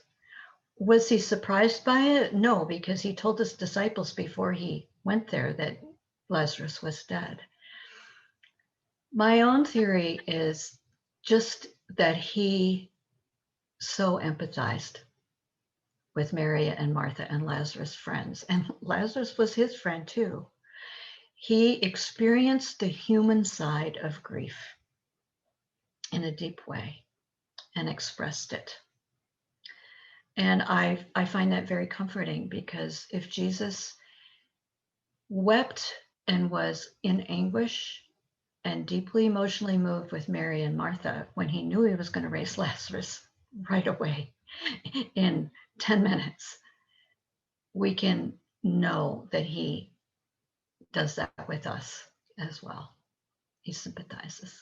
Was he surprised by it? No, because he told his disciples before he went there that Lazarus was dead. My own theory is just that he so empathized with Mary and Martha and Lazarus' friends, and Lazarus was his friend too. He experienced the human side of grief in a deep way and expressed it. And I find that very comforting, because if Jesus wept and was in anguish and deeply emotionally moved with Mary and Martha when he knew he was going to raise Lazarus right away in 10 minutes, we can know that he does that with us as well. He sympathizes.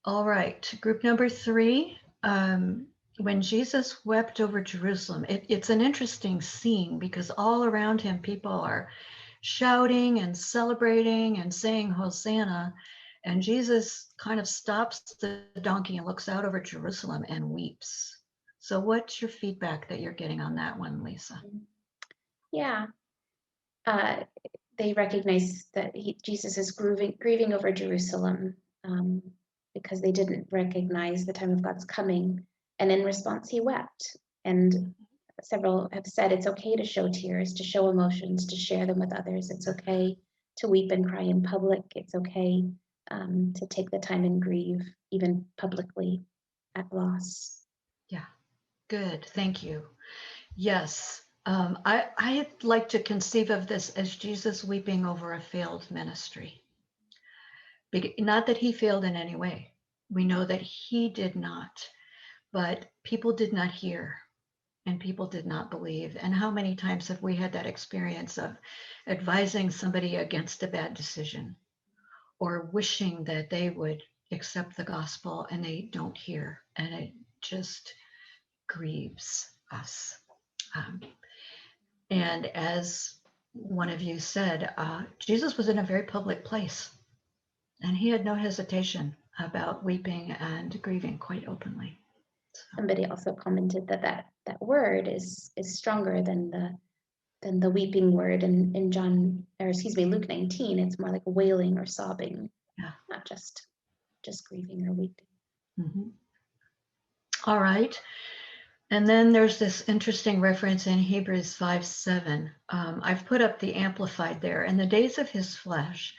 All right, group number 3. When Jesus wept over Jerusalem, it's an interesting scene, because all around him people are shouting and celebrating and saying Hosanna, and Jesus kind of stops the donkey and looks out over Jerusalem and weeps. So what's your feedback that you're getting on that one, Lisa? Yeah, they recognize that Jesus is grieving over Jerusalem because they didn't recognize the time of God's coming. And in response, he wept. And several have said it's okay to show tears, to show emotions, to share them with others. It's okay to weep and cry in public. It's okay to take the time and grieve, even publicly, at loss. Yeah, good. Thank you. Yes. I like to conceive of this as Jesus weeping over a failed ministry. Not that he failed in any way. We know that he did not, but people did not hear and people did not believe. And how many times have we had that experience of advising somebody against a bad decision or wishing that they would accept the gospel and they don't hear, and it just grieves us. And as one of you said, Jesus was in a very public place, and he had no hesitation about weeping and grieving quite openly. So. Somebody also commented that word is stronger than the weeping word in Luke 19. It's more like wailing or sobbing, not just grieving or weeping. Mm-hmm. All right. And then there's this interesting reference in Hebrews 5:7. I've put up the Amplified there. In the days of his flesh,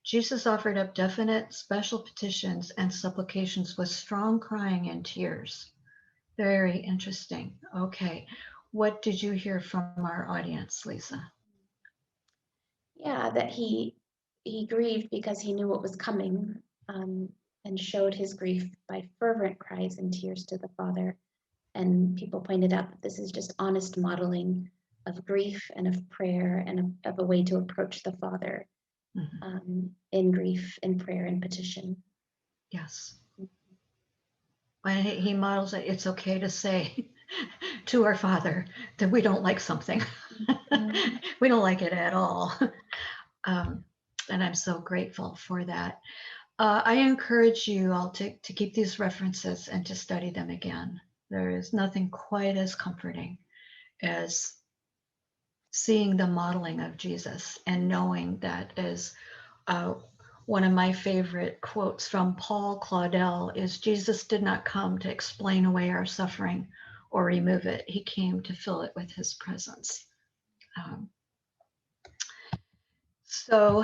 Jesus offered up definite special petitions and supplications with strong crying and tears. Very interesting. Okay. What did you hear from our audience, Lisa? Yeah, that he grieved because he knew what was coming, and showed his grief by fervent cries and tears to the Father. And people pointed out that this is just honest modeling of grief and of prayer and of a way to approach the Father, in grief, in prayer, and petition. Yes. And he models it. It's okay to say to our Father that we don't like something. We don't like it at all. And I'm so grateful for that. I encourage you all to keep these references and to study them again. There is nothing quite as comforting as seeing the modeling of Jesus and knowing that, as one of my favorite quotes from Paul Claudel is, Jesus did not come to explain away our suffering or remove it. He came to fill it with his presence. So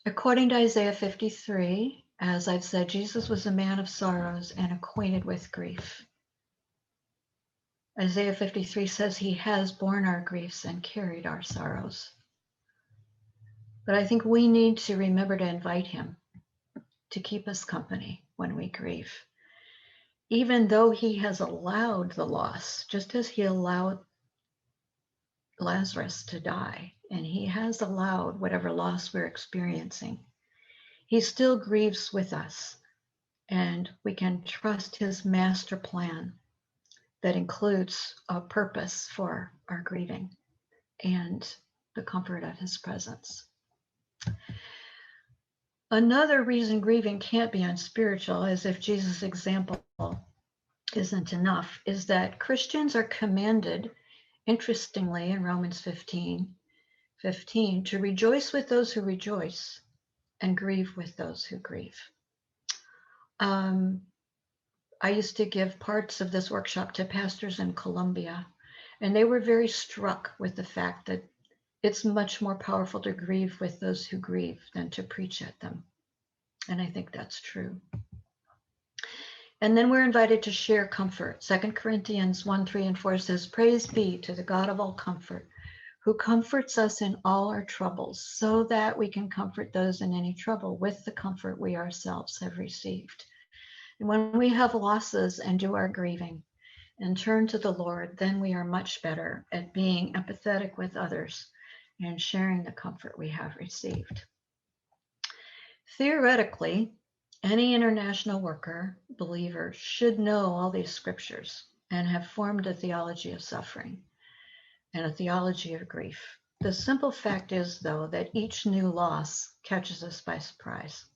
according to Isaiah 53, as I've said, Jesus was a man of sorrows and acquainted with grief. Isaiah 53 says he has borne our griefs and carried our sorrows. But I think we need to remember to invite him to keep us company when we grieve. Even though he has allowed the loss, just as he allowed Lazarus to die, and he has allowed whatever loss we're experiencing, he still grieves with us, and we can trust his master plan that includes a purpose for our grieving and the comfort of his presence. Another reason grieving can't be unspiritual, as if Jesus' example isn't enough, is that Christians are commanded, interestingly, in Romans 15:15, to rejoice with those who rejoice and grieve with those who grieve. I used to give parts of this workshop to pastors in Colombia, and they were very struck with the fact that it's much more powerful to grieve with those who grieve than to preach at them. And I think that's true. And then we're invited to share comfort. 2 Corinthians 1:3-4 says, "Praise be to the God of all comfort, who comforts us in all our troubles, so that we can comfort those in any trouble with the comfort we ourselves have received." And when we have losses and do our grieving and turn to the Lord, then we are much better at being empathetic with others and sharing the comfort we have received. Theoretically, any international worker, believer, should know all these scriptures and have formed a theology of suffering and a theology of grief. The simple fact is, though, that each new loss catches us by surprise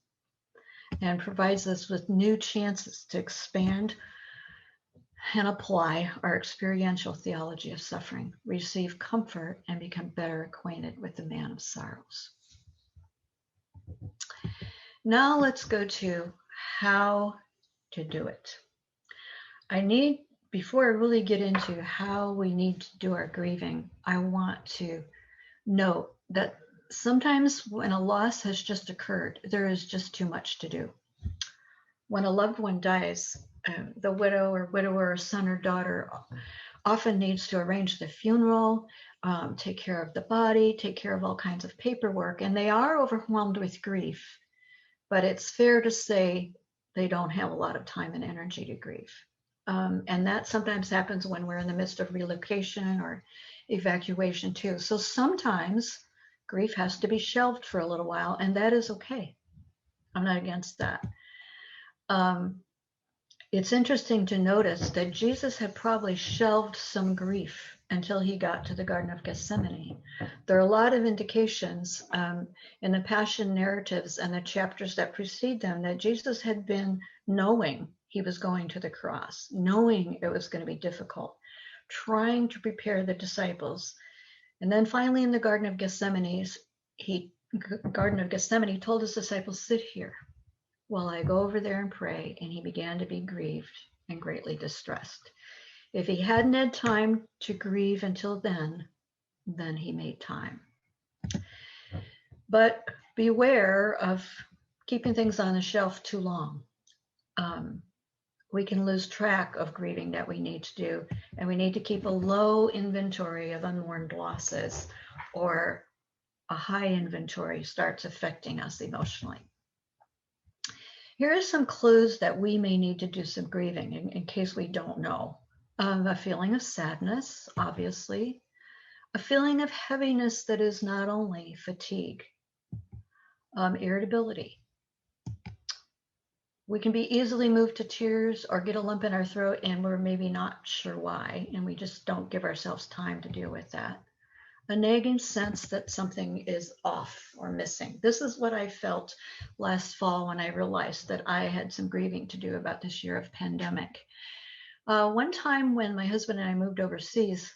and provides us with new chances to expand and apply our experiential theology of suffering, receive comfort, and become better acquainted with the man of sorrows. Now let's go to how to do it. Before I really get into how we need to do our grieving, I want to note that sometimes when a loss has just occurred, there is just too much to do. When a loved one dies, the widow or widower, son or daughter often needs to arrange the funeral, take care of the body, take care of all kinds of paperwork, and they are overwhelmed with grief. But it's fair to say they don't have a lot of time and energy to grieve. And that sometimes happens when we're in the midst of relocation or evacuation too. So sometimes grief has to be shelved for a little while, and that is okay. I'm not against that. It's interesting to notice that Jesus had probably shelved some grief until he got to the Garden of Gethsemane. There are a lot of indications in the Passion narratives and the chapters that precede them that Jesus had been knowing he was going to the cross, knowing it was going to be difficult, trying to prepare the disciples. And then finally in the Garden of Gethsemane, he told his disciples, sit here while I go over there and pray. And he began to be grieved and greatly distressed. If he hadn't had time to grieve until then he made time. But beware of keeping things on the shelf too long. We can lose track of grieving that we need to do, and we need to keep a low inventory of unmourned losses, or a high inventory starts affecting us emotionally. Here are some clues that we may need to do some grieving in case we don't know. A feeling of sadness, obviously. A feeling of heaviness that is not only fatigue. Irritability. We can be easily moved to tears or get a lump in our throat and we're maybe not sure why, and we just don't give ourselves time to deal with that. A nagging sense that something is off or missing. This is what I felt last fall when I realized that I had some grieving to do about this year of pandemic. One time when my husband and I moved overseas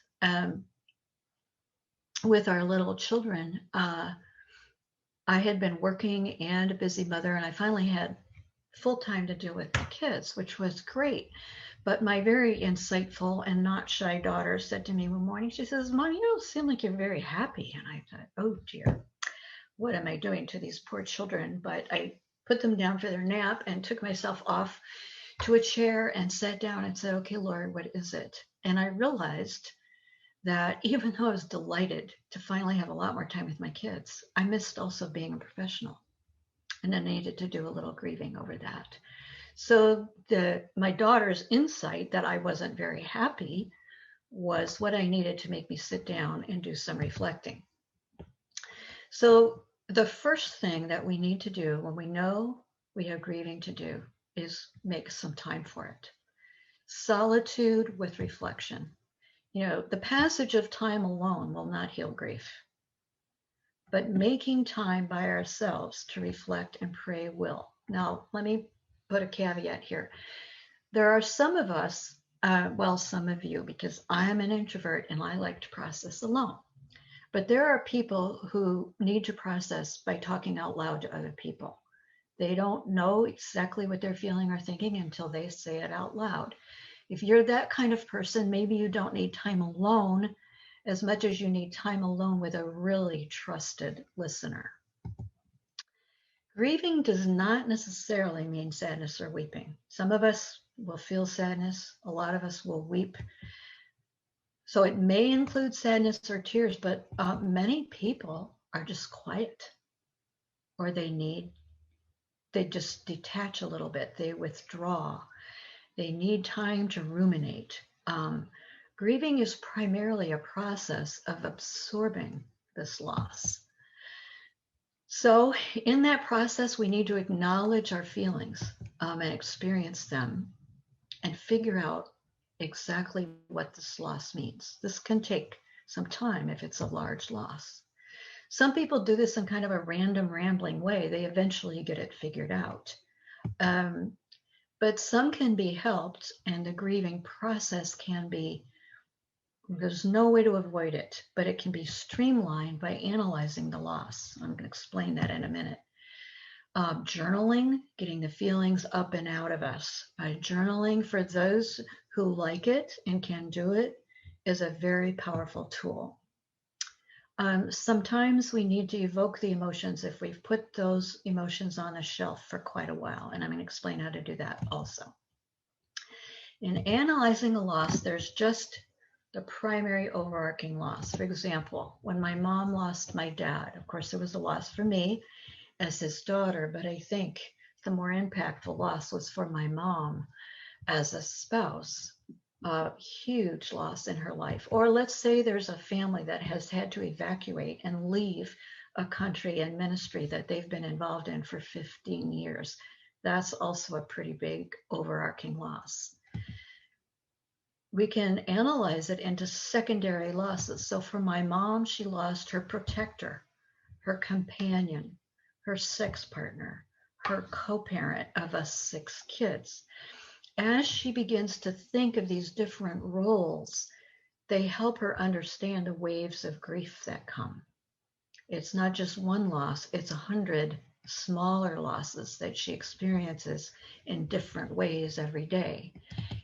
with our little children, I had been working and a busy mother, and I finally had full time to deal with the kids, which was great. But my very insightful and not shy daughter said to me one morning, she says, Mom, you don't seem like you're very happy. And I thought, oh dear, what am I doing to these poor children? But I put them down for their nap and took myself off to a chair and sat down and said, okay, Lord, what is it? And I realized that even though I was delighted to finally have a lot more time with my kids, I missed also being a professional. And I needed to do a little grieving over that. So my daughter's insight that I wasn't very happy was what I needed to make me sit down and do some reflecting. So the first thing that we need to do when we know we have grieving to do is make some time for it. Solitude with reflection. You know, the passage of time alone will not heal grief, but making time by ourselves to reflect and pray will. Now, let me put a caveat here. There are some of us, some of you, because I'm an introvert and I like to process alone. But there are people who need to process by talking out loud to other people. They don't know exactly what they're feeling or thinking until they say it out loud. If you're that kind of person, maybe you don't need time alone as much as you need time alone with a really trusted listener. Grieving does not necessarily mean sadness or weeping. Some of us will feel sadness. A lot of us will weep. So it may include sadness or tears, but many people are just quiet, or they just detach a little bit. They withdraw. They need time to ruminate. Grieving is primarily a process of absorbing this loss. So in that process, we need to acknowledge our feelings and experience them and figure out exactly what this loss means. This can take some time if it's a large loss. Some people do this in kind of a random, rambling way. They eventually get it figured out. But some can be helped, and the grieving process can be, there's no way to avoid it, but it can be streamlined by analyzing the loss. I'm going to explain that in a minute. Journaling, getting the feelings up and out of us. Journaling, for those who like it and can do it, is a very powerful tool. Sometimes we need to evoke the emotions if we've put those emotions on the shelf for quite a while. And I'm going to explain how to do that also. In analyzing a loss, there's just the primary overarching loss. For example, when my mom lost my dad, of course, there was a loss for me as his daughter, but I think the more impactful loss was for my mom as a spouse. A huge loss in her life. Or let's say there's a family that has had to evacuate and leave a country and ministry that they've been involved in for 15 years. That's also a pretty big overarching loss. We can analyze it into secondary losses. So for my mom, she lost her protector, her companion, her sex partner, her co-parent of us 6 kids. As she begins to think of these different roles, they help her understand the waves of grief that come. It's not just one loss, it's 100 smaller losses that she experiences in different ways every day.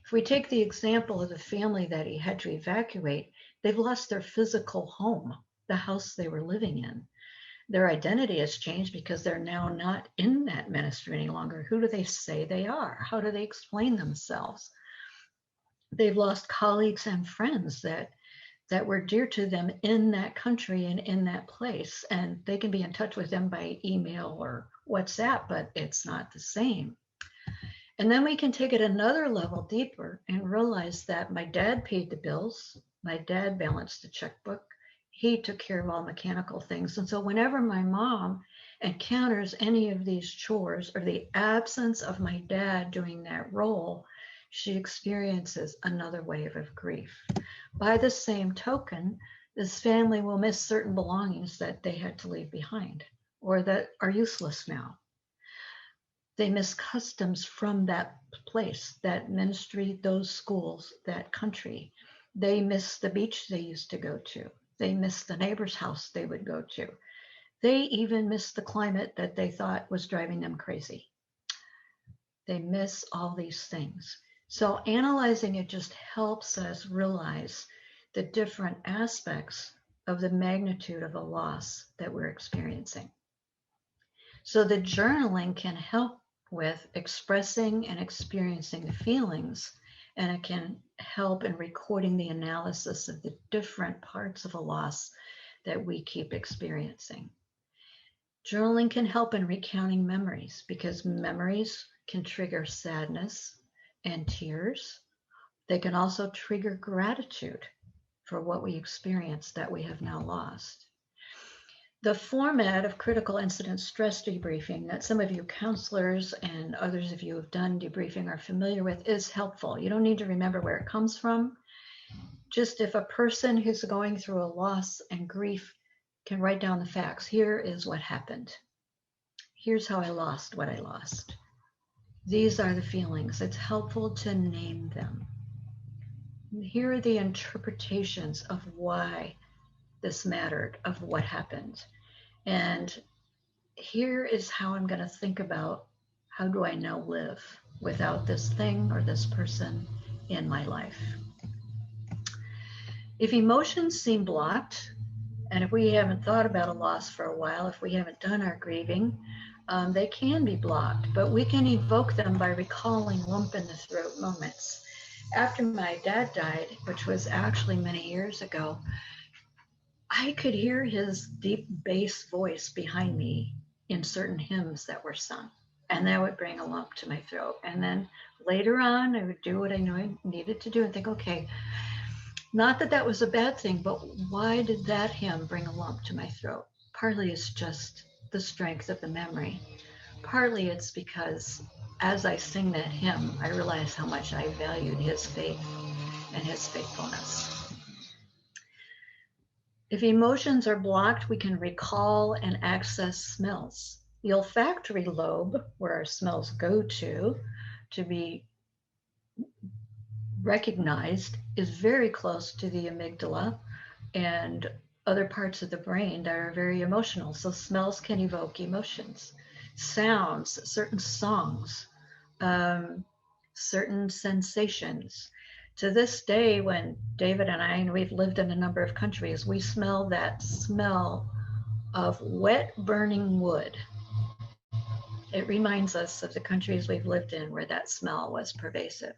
If we take the example of the family that he had to evacuate, they've lost their physical home, the house they were living in. Their identity has changed because they're now not in that ministry any longer. Who do they say they are? How do they explain themselves? They've lost colleagues and friends that were dear to them in that country and in that place. And they can be in touch with them by email or WhatsApp, but it's not the same. And then we can take it another level deeper and realize that my dad paid the bills. My dad balanced the checkbook. He took care of all mechanical things. And so whenever my mom encounters any of these chores or the absence of my dad doing that role, she experiences another wave of grief. By the same token, this family will miss certain belongings that they had to leave behind or that are useless now. They miss customs from that place, that ministry, those schools, that country. They miss the beach they used to go to. They miss the neighbor's house they would go to. They even miss the climate that they thought was driving them crazy. They miss all these things. So analyzing it just helps us realize the different aspects of the magnitude of a loss that we're experiencing. So the journaling can help with expressing and experiencing the feelings, and it can help in recording the analysis of the different parts of a loss that we keep experiencing. Journaling can help in recounting memories because memories can trigger sadness and tears. They can also trigger gratitude for what we experienced that we have now lost. The format of critical incident stress debriefing that some of you counselors and others of you who have done debriefing are familiar with is helpful. You don't need to remember where it comes from. Just if a person who's going through a loss and grief can write down the facts. Here is what happened. Here's how I lost what I lost. These are the feelings. It's helpful to name them. Here are the interpretations of why this mattered, of what happened. And here is how I'm going to think about how do I now live without this thing or this person in my life. If emotions seem blocked, and if we haven't thought about a loss for a while, if we haven't done our grieving, they can be blocked, but we can evoke them by recalling lump in the throat moments. After my dad died, which was actually many years ago, I could hear his deep bass voice behind me in certain hymns that were sung, and that would bring a lump to my throat. And then later on, I would do what I knew I needed to do and think, okay, not that that was a bad thing, but why did that hymn bring a lump to my throat? Partly it's just the strength of the memory. Partly it's because as I sing that hymn, I realize how much I valued his faith and his faithfulness. If emotions are blocked, we can recall and access smells. The olfactory lobe, where our smells go to be recognized, is very close to the amygdala and other parts of the brain that are very emotional. So smells can evoke emotions. Sounds, certain songs, certain sensations. To this day, when David and I, and we've lived in a number of countries, we smell that smell of wet burning wood. It reminds us of the countries we've lived in where that smell was pervasive.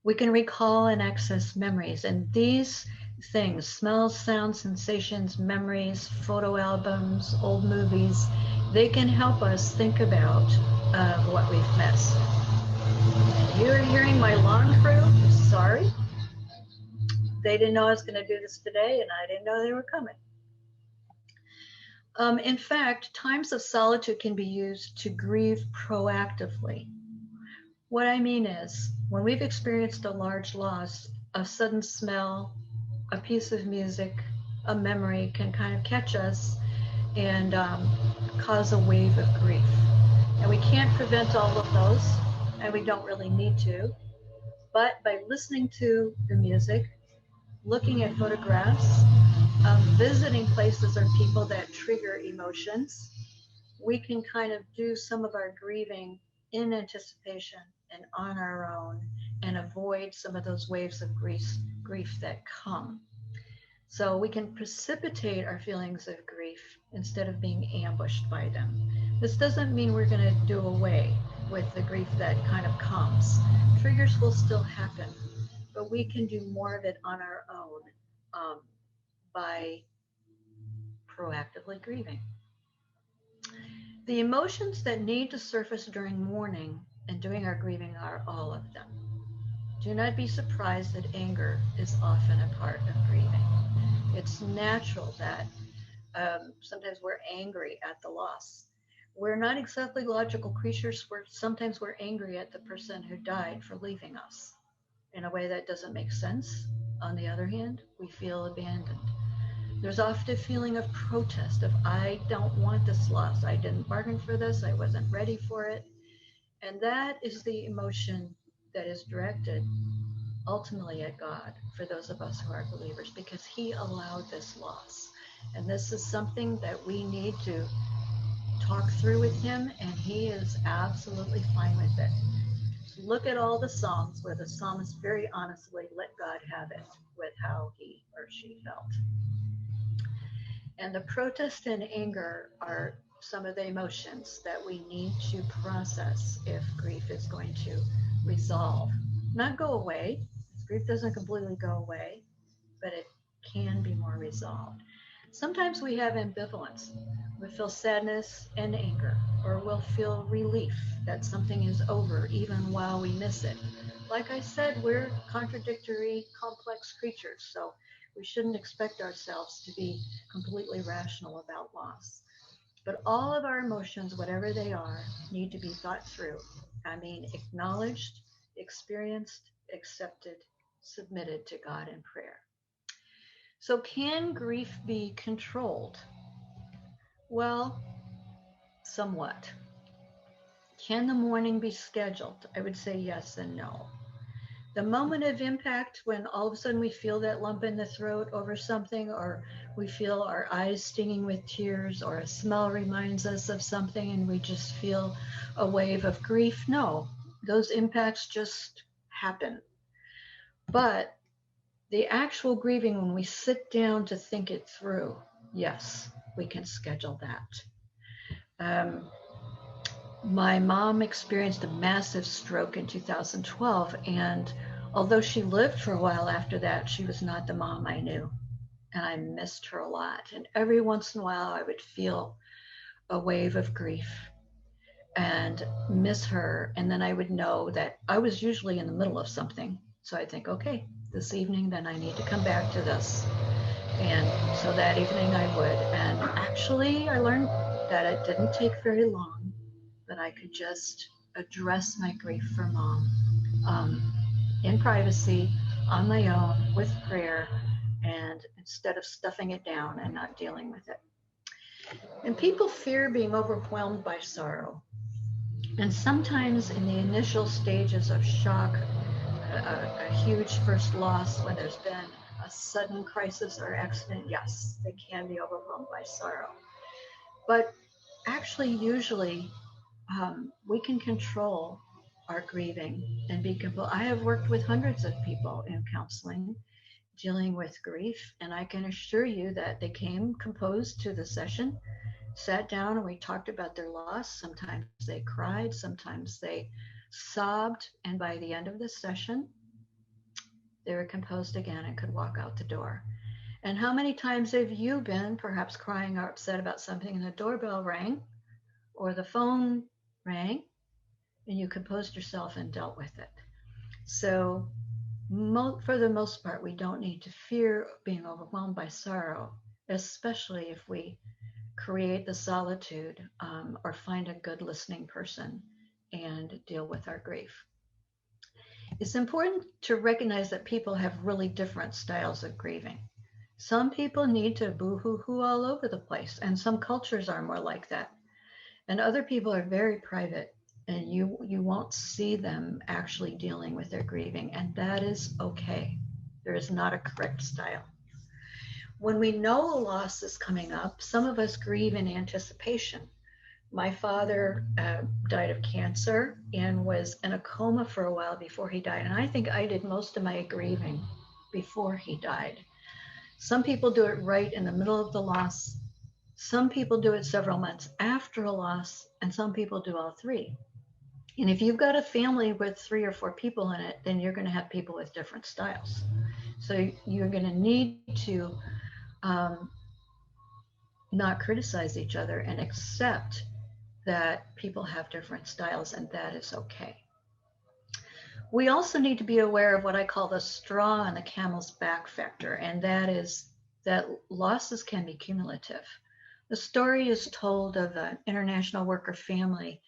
We can recall and access memories, and these things, smells, sounds, sensations, memories, photo albums, old movies, they can help us think about what we've missed. And you're hearing my lawn crew. Sorry. They didn't know I was going to do this today, and I didn't know they were coming. In fact, times of solitude can be used to grieve proactively. What I mean is, when we've experienced a large loss, a sudden smell, a piece of music, a memory can kind of catch us and cause a wave of grief. And we can't prevent all of those, and we don't really need to. But by listening to the music, looking at photographs, visiting places or people that trigger emotions, we can kind of do some of our grieving in anticipation and on our own and avoid some of those waves of grief that come. So we can precipitate our feelings of grief instead of being ambushed by them. This doesn't mean we're going to do away with the grief that kind of comes. Triggers will still happen, but we can do more of it on our own by proactively grieving. The emotions that need to surface during mourning and doing our grieving are all of them. Do not be surprised that anger is often a part of grieving. It's natural that sometimes we're angry at the loss. We're not exactly logical creatures. Sometimes we're angry at the person who died for leaving us in a way that doesn't make sense. On the other hand, we feel abandoned. There's often a feeling of protest, of I don't want this loss. I didn't bargain for this. I wasn't ready for it. And that is the emotion that is directed ultimately at God for those of us who are believers, because he allowed this loss. And this is something that we need to talk through with him, and he is absolutely fine with it. Look at all the Psalms where the psalmist very honestly let God have it with how he or she felt. And the protest and anger are some of the emotions that we need to process if grief is going to resolve. Not go away. Grief doesn't completely go away, but it can be more resolved. Sometimes we have ambivalence. We feel sadness and anger, or we'll feel relief that something is over even while we miss it. Like I said, we're contradictory, complex creatures, so we shouldn't expect ourselves to be completely rational about loss. But all of our emotions, whatever they are, need to be thought through. I mean, acknowledged, experienced, accepted, submitted to God in prayer. So can grief be controlled? Well, somewhat. Can the mourning be scheduled? I would say yes and no. The moment of impact, when all of a sudden we feel that lump in the throat over something, or we feel our eyes stinging with tears, or a smell reminds us of something and we just feel a wave of grief, no, those impacts just happen. But the actual grieving, when we sit down to think it through, yes, we can schedule that. My mom experienced a massive stroke in 2012, and although she lived for a while after that, she was not the mom I knew, and I missed her a lot. And every once in a while, I would feel a wave of grief and miss her, and then I would know that I was usually in the middle of something. So I'd think, okay, this evening, then I need to come back to this. And so that evening I would. And actually, I learned that it didn't take very long, that I could just address my grief for mom in privacy, on my own, with prayer, and instead of stuffing it down and not dealing with it. And people fear being overwhelmed by sorrow. And sometimes in the initial stages of shock, a huge first loss, when there's been a sudden crisis or accident, yes, they can be overwhelmed by sorrow. But actually, usually, we can control are grieving and be composed. I have worked with hundreds of people in counseling dealing with grief, and I can assure you that they came composed to the session, sat down, and we talked about their loss. Sometimes they cried, sometimes they sobbed, and by the end of the session, they were composed again and could walk out the door. And how many times have you been perhaps crying or upset about something and the doorbell rang or the phone rang and you composed yourself and dealt with it? So for the most part, we don't need to fear being overwhelmed by sorrow, especially if we create the solitude or find a good listening person and deal with our grief. It's important to recognize that people have really different styles of grieving. Some people need to boo-hoo-hoo all over the place, and some cultures are more like that. And other people are very private, and you won't see them actually dealing with their grieving, and that is okay. There is not a correct style. When we know a loss is coming up, some of us grieve in anticipation. My father died of cancer and was in a coma for a while before he died, and I think I did most of my grieving before he died. Some people do it right in the middle of the loss. Some people do it several months after a loss, and some people do all three. And if you've got a family with 3 or 4 people in it, then you're going to have people with different styles. So you're going to need to not criticize each other and accept that people have different styles, and that is okay. We also need to be aware of what I call the straw on the camel's back factor, and that is that losses can be cumulative. The story is told of an international worker family,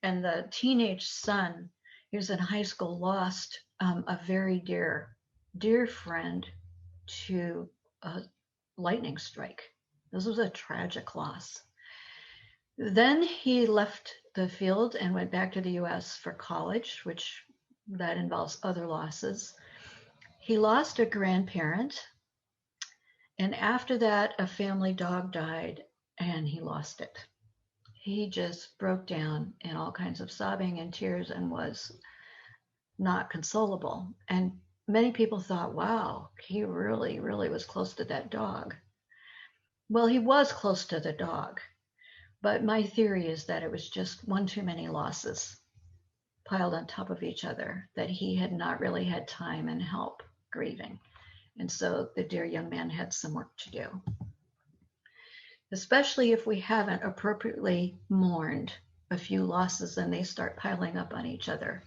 and the teenage son, he was in high school, lost a very dear friend to a lightning strike. This was a tragic loss. Then he left the field and went back to the US for college, which that involves other losses. He lost a grandparent, and after that, a family dog died, and he lost it. He just broke down in all kinds of sobbing and tears and was not consolable. And many people thought, wow, he really, really was close to that dog. Well, he was close to the dog, but my theory is that it was just one too many losses piled on top of each other, that he had not really had time and help grieving. And so the dear young man had some work to do. Especially if we haven't appropriately mourned a few losses and they start piling up on each other,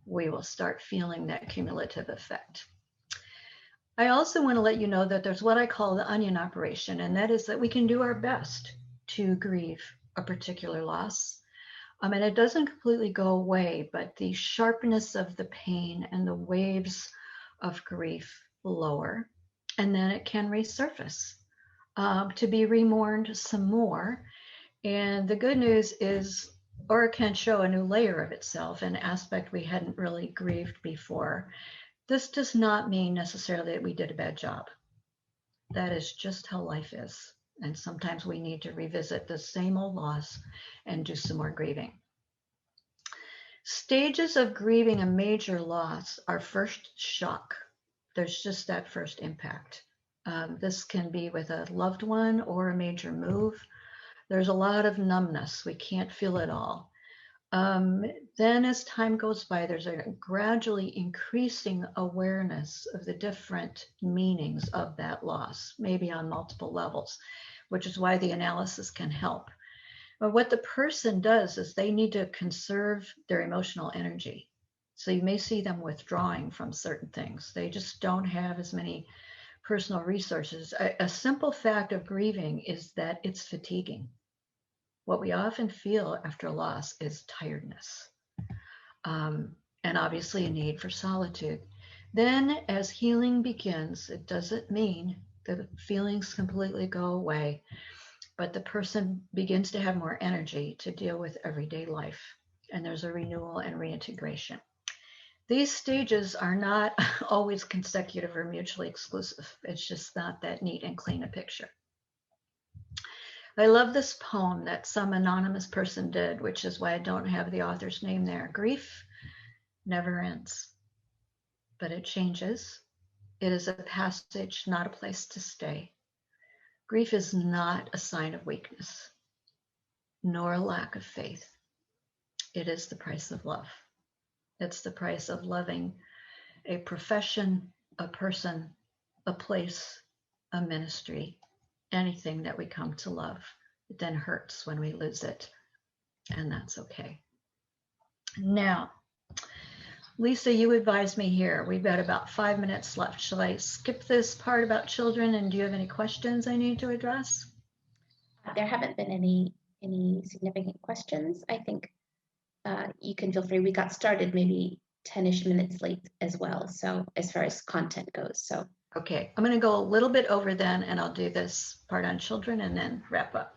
we will start feeling that cumulative effect. I also want to let you know that there's what I call the onion operation, and that is that we can do our best to grieve a particular loss. And it doesn't completely go away, but the sharpness of the pain and the waves of grief lower, and then it can resurface to be remourned some more. And the good news is, or it can show a new layer of itself, an aspect we hadn't really grieved before. This does not mean necessarily that we did a bad job. That is just how life is. And sometimes we need to revisit the same old loss and do some more grieving. Stages of grieving a major loss are first shock. There's just that first impact. This can be with a loved one or a major move. There's a lot of numbness. We can't feel it all. Then as time goes by, there's a gradually increasing awareness of the different meanings of that loss, maybe on multiple levels, which is why the analysis can help. But what the person does is they need to conserve their emotional energy. So you may see them withdrawing from certain things. They just don't have as many personal resources. A simple fact of grieving is that it's fatiguing. What we often feel after a loss is tiredness, and obviously a need for solitude. Then as healing begins, it doesn't mean the feelings completely go away, but the person begins to have more energy to deal with everyday life, and there's a renewal and reintegration. These stages are not always consecutive or mutually exclusive. It's just not that neat and clean a picture. I love this poem that some anonymous person did, which is why I don't have the author's name there. Grief never ends, but it changes. It is a passage, not a place to stay. Grief is not a sign of weakness, nor a lack of faith. It is the price of love. It's the price of loving a profession, a person, a place, a ministry, anything that we come to love. It then hurts when we lose it, and that's okay. Now, Lisa, you advised me here. We've got about 5 minutes left. Shall I skip this part about children, and do you have any questions I need to address? There haven't been any significant questions. I think you can feel free. We got started maybe 10-ish minutes late as well. So as far as content goes, so. Okay, I'm going to go a little bit over then, and I'll do this part on children and then wrap up.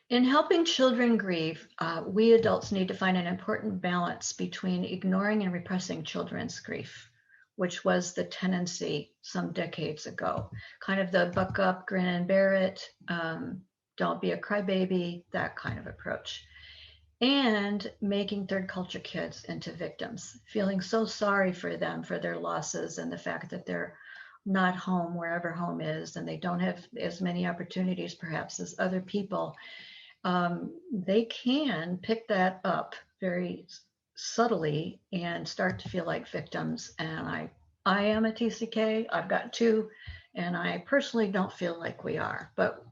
In helping children grieve, we adults need to find an important balance between ignoring and repressing children's grief, which was the tendency some decades ago. Kind of the buck up, grin and bear it, don't be a crybaby, that kind of approach. And making third culture kids into victims, feeling so sorry for them, for their losses and the fact that they're not home wherever home is, and they don't have as many opportunities perhaps as other people. They can pick that up very subtly and start to feel like victims. And I am a TCK, I've got 2, and I personally don't feel like we are, but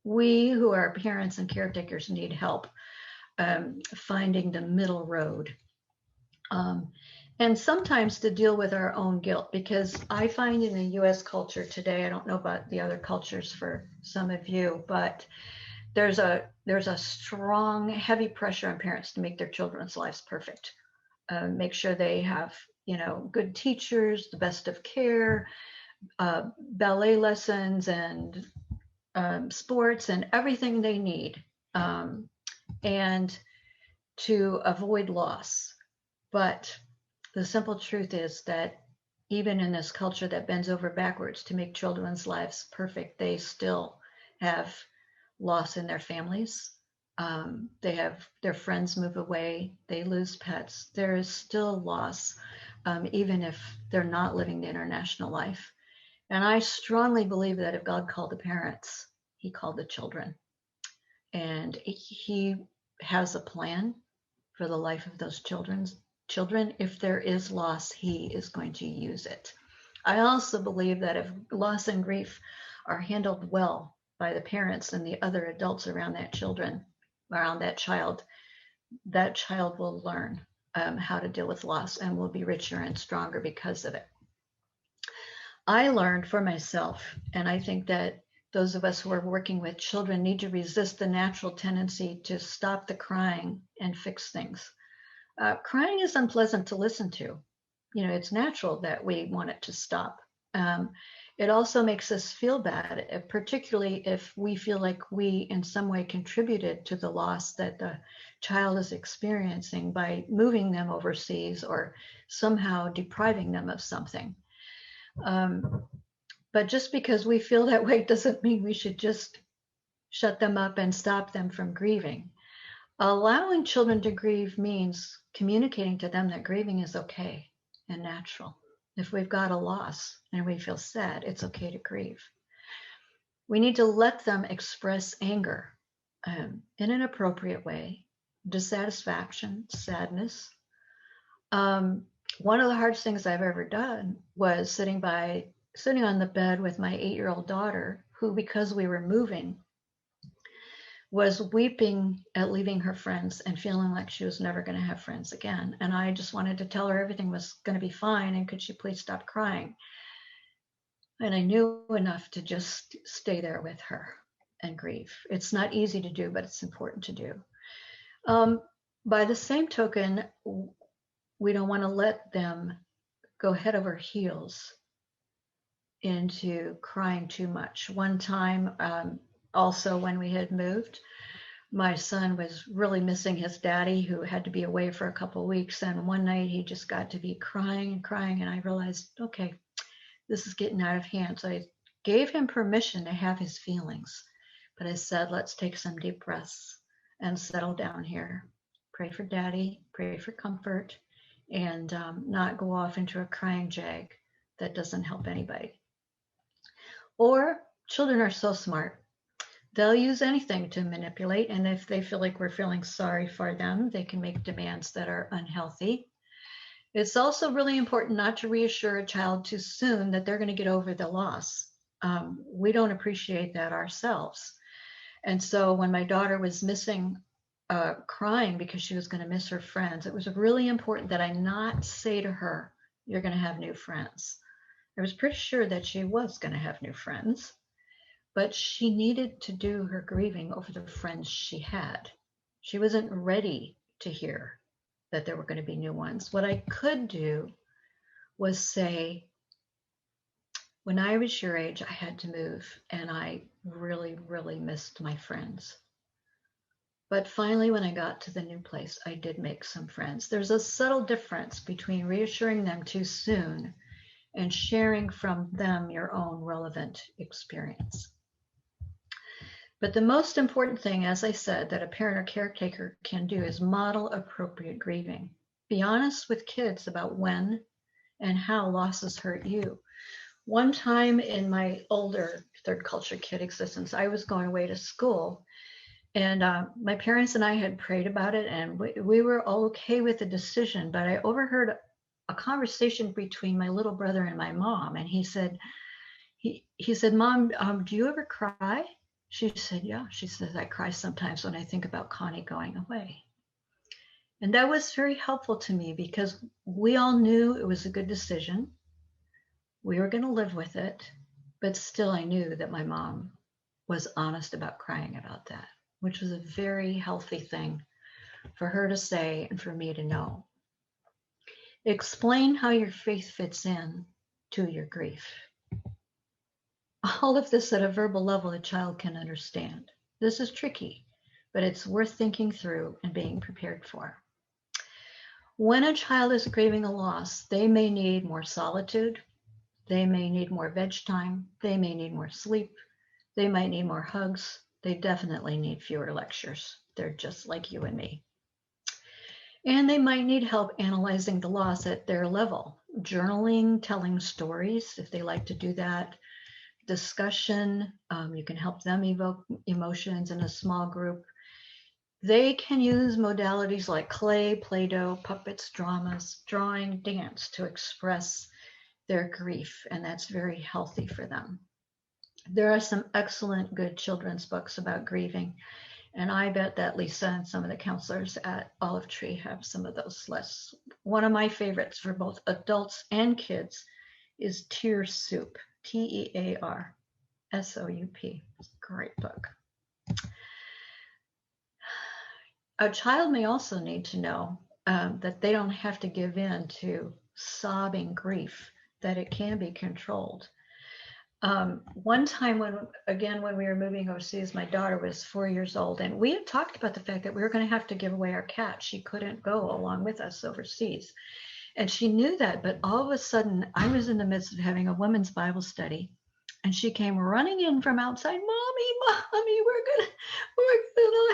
we who are parents and caretakers need help finding the middle road. And sometimes to deal with our own guilt, because I find in the US culture today, I don't know about the other cultures for some of you, but there's a strong, heavy pressure on parents to make their children's lives perfect. Make sure they have, good teachers, the best of care, ballet lessons and sports and everything they need, and to avoid loss. But the simple truth is that even in this culture that bends over backwards to make children's lives perfect, they still have loss in their families. They have their friends move away, they lose pets. There is still loss, even if they're not living the international life. And I strongly believe that if God called the parents, he called the children. And he has a plan for the life of those children. If there is loss, he is going to use it. I also believe that if loss and grief are handled well by the parents and the other adults around that child, that child will learn how to deal with loss and will be richer and stronger because of it. I learned for myself, and I think that those of us who are working with children need to resist the natural tendency to stop the crying and fix things. Crying is unpleasant to listen to. It's natural that we want it to stop. It also makes us feel bad, particularly if we feel like we in some way contributed to the loss that the child is experiencing by moving them overseas or somehow depriving them of something. But just because we feel that way doesn't mean we should just shut them up and stop them from grieving. Allowing children to grieve means communicating to them that grieving is okay and natural. If we've got a loss and we feel sad, it's okay to grieve. We need to let them express anger in an appropriate way, dissatisfaction, sadness. One of the hardest things I've ever done was sitting on the bed with my 8-year-old daughter, who, because we were moving, was weeping at leaving her friends and feeling like she was never going to have friends again. And I just wanted to tell her everything was going to be fine and could she please stop crying? And I knew enough to just stay there with her and grieve. It's not easy to do, but it's important to do. By the same token, we don't want to let them go head over heels into crying too much. One time, also when we had moved, my son was really missing his daddy, who had to be away for a couple of weeks. And one night he just got to be crying and crying. And I realized, okay, this is getting out of hand. So I gave him permission to have his feelings. But I said, let's take some deep breaths and settle down here. Pray for daddy, pray for comfort, and not go off into a crying jag that doesn't help anybody. Or children are so smart, they'll use anything to manipulate. And if they feel like we're feeling sorry for them, they can make demands that are unhealthy. It's also really important not to reassure a child too soon that they're going to get over the loss. We don't appreciate that ourselves. And so when my daughter was missing, crying because she was going to miss her friends, it was really important that I not say to her, "You're going to have new friends." I was pretty sure that she was going to have new friends, but she needed to do her grieving over the friends she had. She wasn't ready to hear that there were going to be new ones. What I could do was say, "When I was your age, I had to move, and I really, really missed my friends. But finally, when I got to the new place, I did make some friends." There's a subtle difference between reassuring them too soon and sharing from them your own relevant experience. But the most important thing, as I said, that a parent or caretaker can do is model appropriate grieving. Be honest with kids about when and how losses hurt you. One time in my older third culture kid existence, I was going away to school, and my parents and I had prayed about it, and we were okay with the decision, but I overheard a conversation between my little brother and my mom, and he said, "Mom, do you ever cry?" She said, "Yeah." She says, "I cry sometimes when I think about Connie going away." And that was very helpful to me because we all knew it was a good decision. We were going to live with it, but still I knew that my mom was honest about crying about that, which was a very healthy thing for her to say and for me to know. Explain how your faith fits in to your grief. All of this at a verbal level a child can understand. This is tricky, but it's worth thinking through and being prepared for. When a child is grieving a loss, they may need more solitude, they may need more veg time, they may need more sleep, they might need more hugs, they definitely need fewer lectures. They're just like you and me. And they might need help analyzing the loss at their level. Journaling, telling stories, if they like to do that. Discussion, you can help them evoke emotions in a small group. They can use modalities like clay, Play-Doh, puppets, dramas, drawing, dance to express their grief, and that's very healthy for them. There are some excellent good children's books about grieving, and I bet that Lisa and some of the counselors at Olive Tree have some of those lists. One of my favorites for both adults and kids is Tear Soup, Tearsoup. Great book. A child may also need to know that they don't have to give in to sobbing grief, that it can be controlled. One time when we were moving overseas, my daughter was 4 years old, and we had talked about the fact that we were going to have to give away our cat. She couldn't go along with us overseas. And she knew that, but all of a sudden I was in the midst of having a women's Bible study, and she came running in from outside. Mommy, we're gonna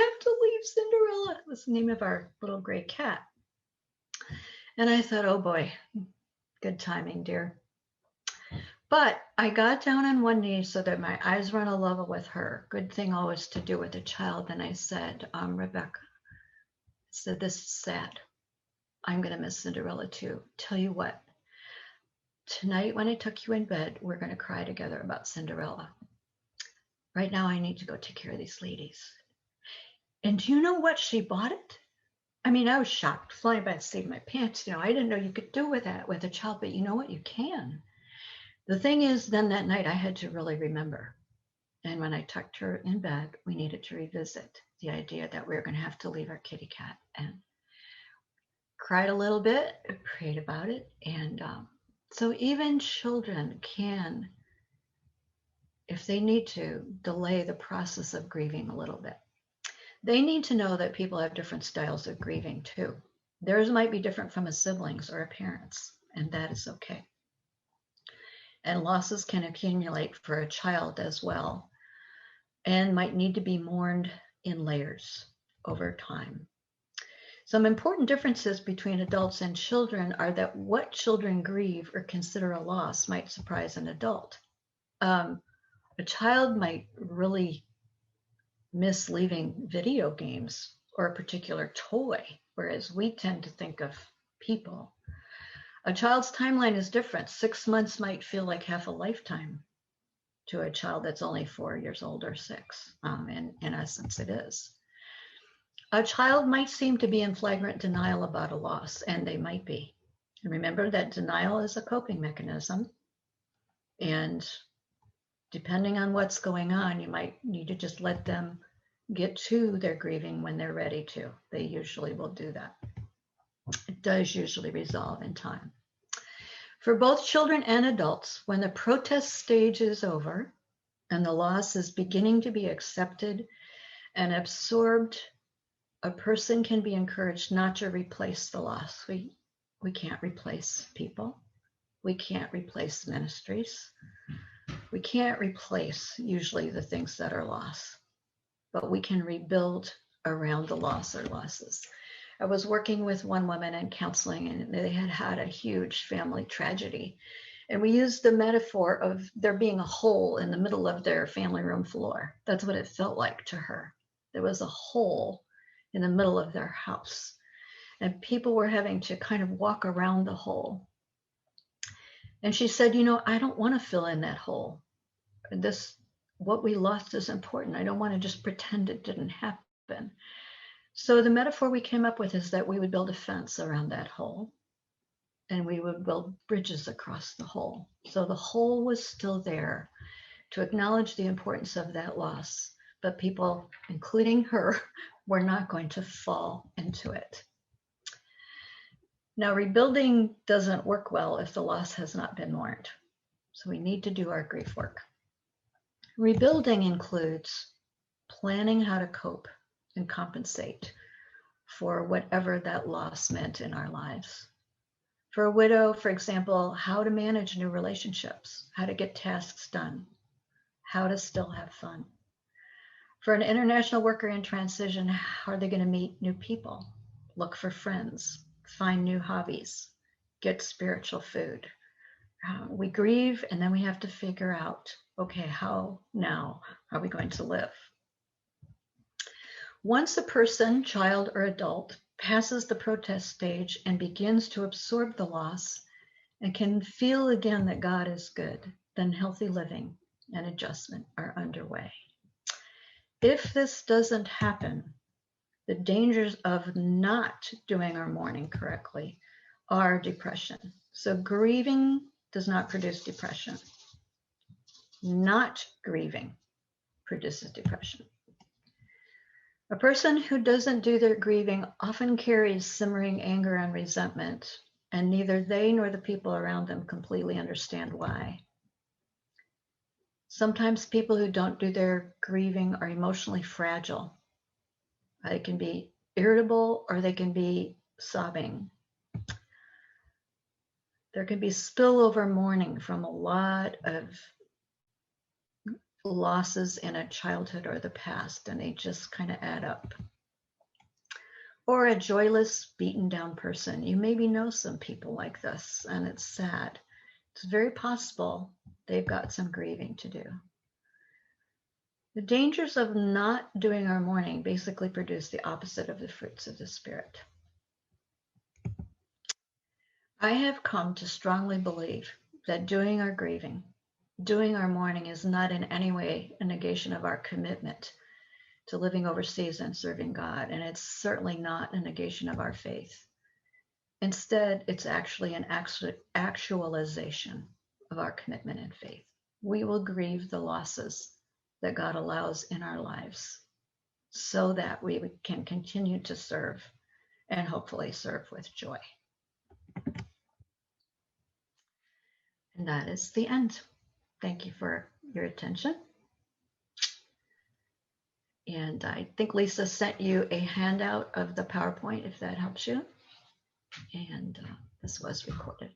have to leave Cinderella. That was the name of our little gray cat. And I thought, oh boy, good timing, dear. But I got down on one knee so that my eyes were on a level with her. Good thing always to do with a child. And I said, Rebecca, I said, this is sad. I'm going to miss Cinderella too. Tell you what, tonight when I tuck you in bed, we're going to cry together about Cinderella. Right now, I need to go take care of these ladies. And do you know what? She bought it. I mean, I was shocked, flying by the seat of my pants. I didn't know you could do with that with a child, but you know what? You can. The thing is, then that night I had to really remember. And when I tucked her in bed, we needed to revisit the idea that we were going to have to leave our kitty cat, and cried a little bit, prayed about it. And so even children can, if they need to, delay the process of grieving a little bit. They need to know that people have different styles of grieving too. Theirs might be different from a sibling's or a parent's, and that is okay. And losses can accumulate for a child as well, and might need to be mourned in layers over time. Some important differences between adults and children are that what children grieve or consider a loss might surprise an adult. A child might really miss leaving video games or a particular toy, whereas we tend to think of people. A child's timeline is different. 6 months might feel like half a lifetime to a child that's only 4 years old or 6. In essence, it is. A child might seem to be in flagrant denial about a loss, and they might be. And remember that denial is a coping mechanism. And depending on what's going on, you might need to just let them get to their grieving when they're ready to. They usually will do that. It does usually resolve in time. For both children and adults, when the protest stage is over and the loss is beginning to be accepted and absorbed, a person can be encouraged not to replace the loss. We can't replace people. We can't replace ministries. We can't replace usually the things that are lost, but we can rebuild around the loss or losses. I was working with one woman in counseling, and they had had a huge family tragedy. And we used the metaphor of there being a hole in the middle of their family room floor. That's what it felt like to her. There was a hole in the middle of their house, and people were having to kind of walk around the hole. And she said, I don't want to fill in that hole. What we lost is important. I don't want to just pretend it didn't happen. So the metaphor we came up with is that we would build a fence around that hole, and we would build bridges across the hole. So the hole was still there to acknowledge the importance of that loss, but people, including her, were not going to fall into it. Now, rebuilding doesn't work well if the loss has not been mourned. So we need to do our grief work. Rebuilding includes planning how to cope and compensate for whatever that loss meant in our lives. For a widow, for example, how to manage new relationships, how to get tasks done, how to still have fun. For an international worker in transition, how are they going to meet new people, look for friends, find new hobbies, get spiritual food? We grieve, and then we have to figure out, okay, how now are we going to live? Once a person, child or adult, passes the protest stage and begins to absorb the loss and can feel again that God is good, then healthy living and adjustment are underway. If this doesn't happen, the dangers of not doing our mourning correctly are depression. So grieving does not produce depression. Not grieving produces depression. A person who doesn't do their grieving often carries simmering anger and resentment, and neither they nor the people around them completely understand why. Sometimes people who don't do their grieving are emotionally fragile. They can be irritable or they can be sobbing. There can be spillover mourning from a lot of losses in a childhood or the past, and they just kind of add up. Or a joyless, beaten down person. You maybe know some people like this, and it's sad. It's very possible they've got some grieving to do. The dangers of not doing our mourning basically produce the opposite of the fruits of the Spirit. I have come to strongly believe that doing our grieving, doing our mourning is not in any way a negation of our commitment to living overseas and serving God, and it's certainly not a negation of our faith. Instead, it's actually an actualization of our commitment and faith. We will grieve the losses that God allows in our lives so that we can continue to serve and hopefully serve with joy. And that is the end. Thank you for your attention. And I think Lisa sent you a handout of the PowerPoint, if that helps you. And this was recorded.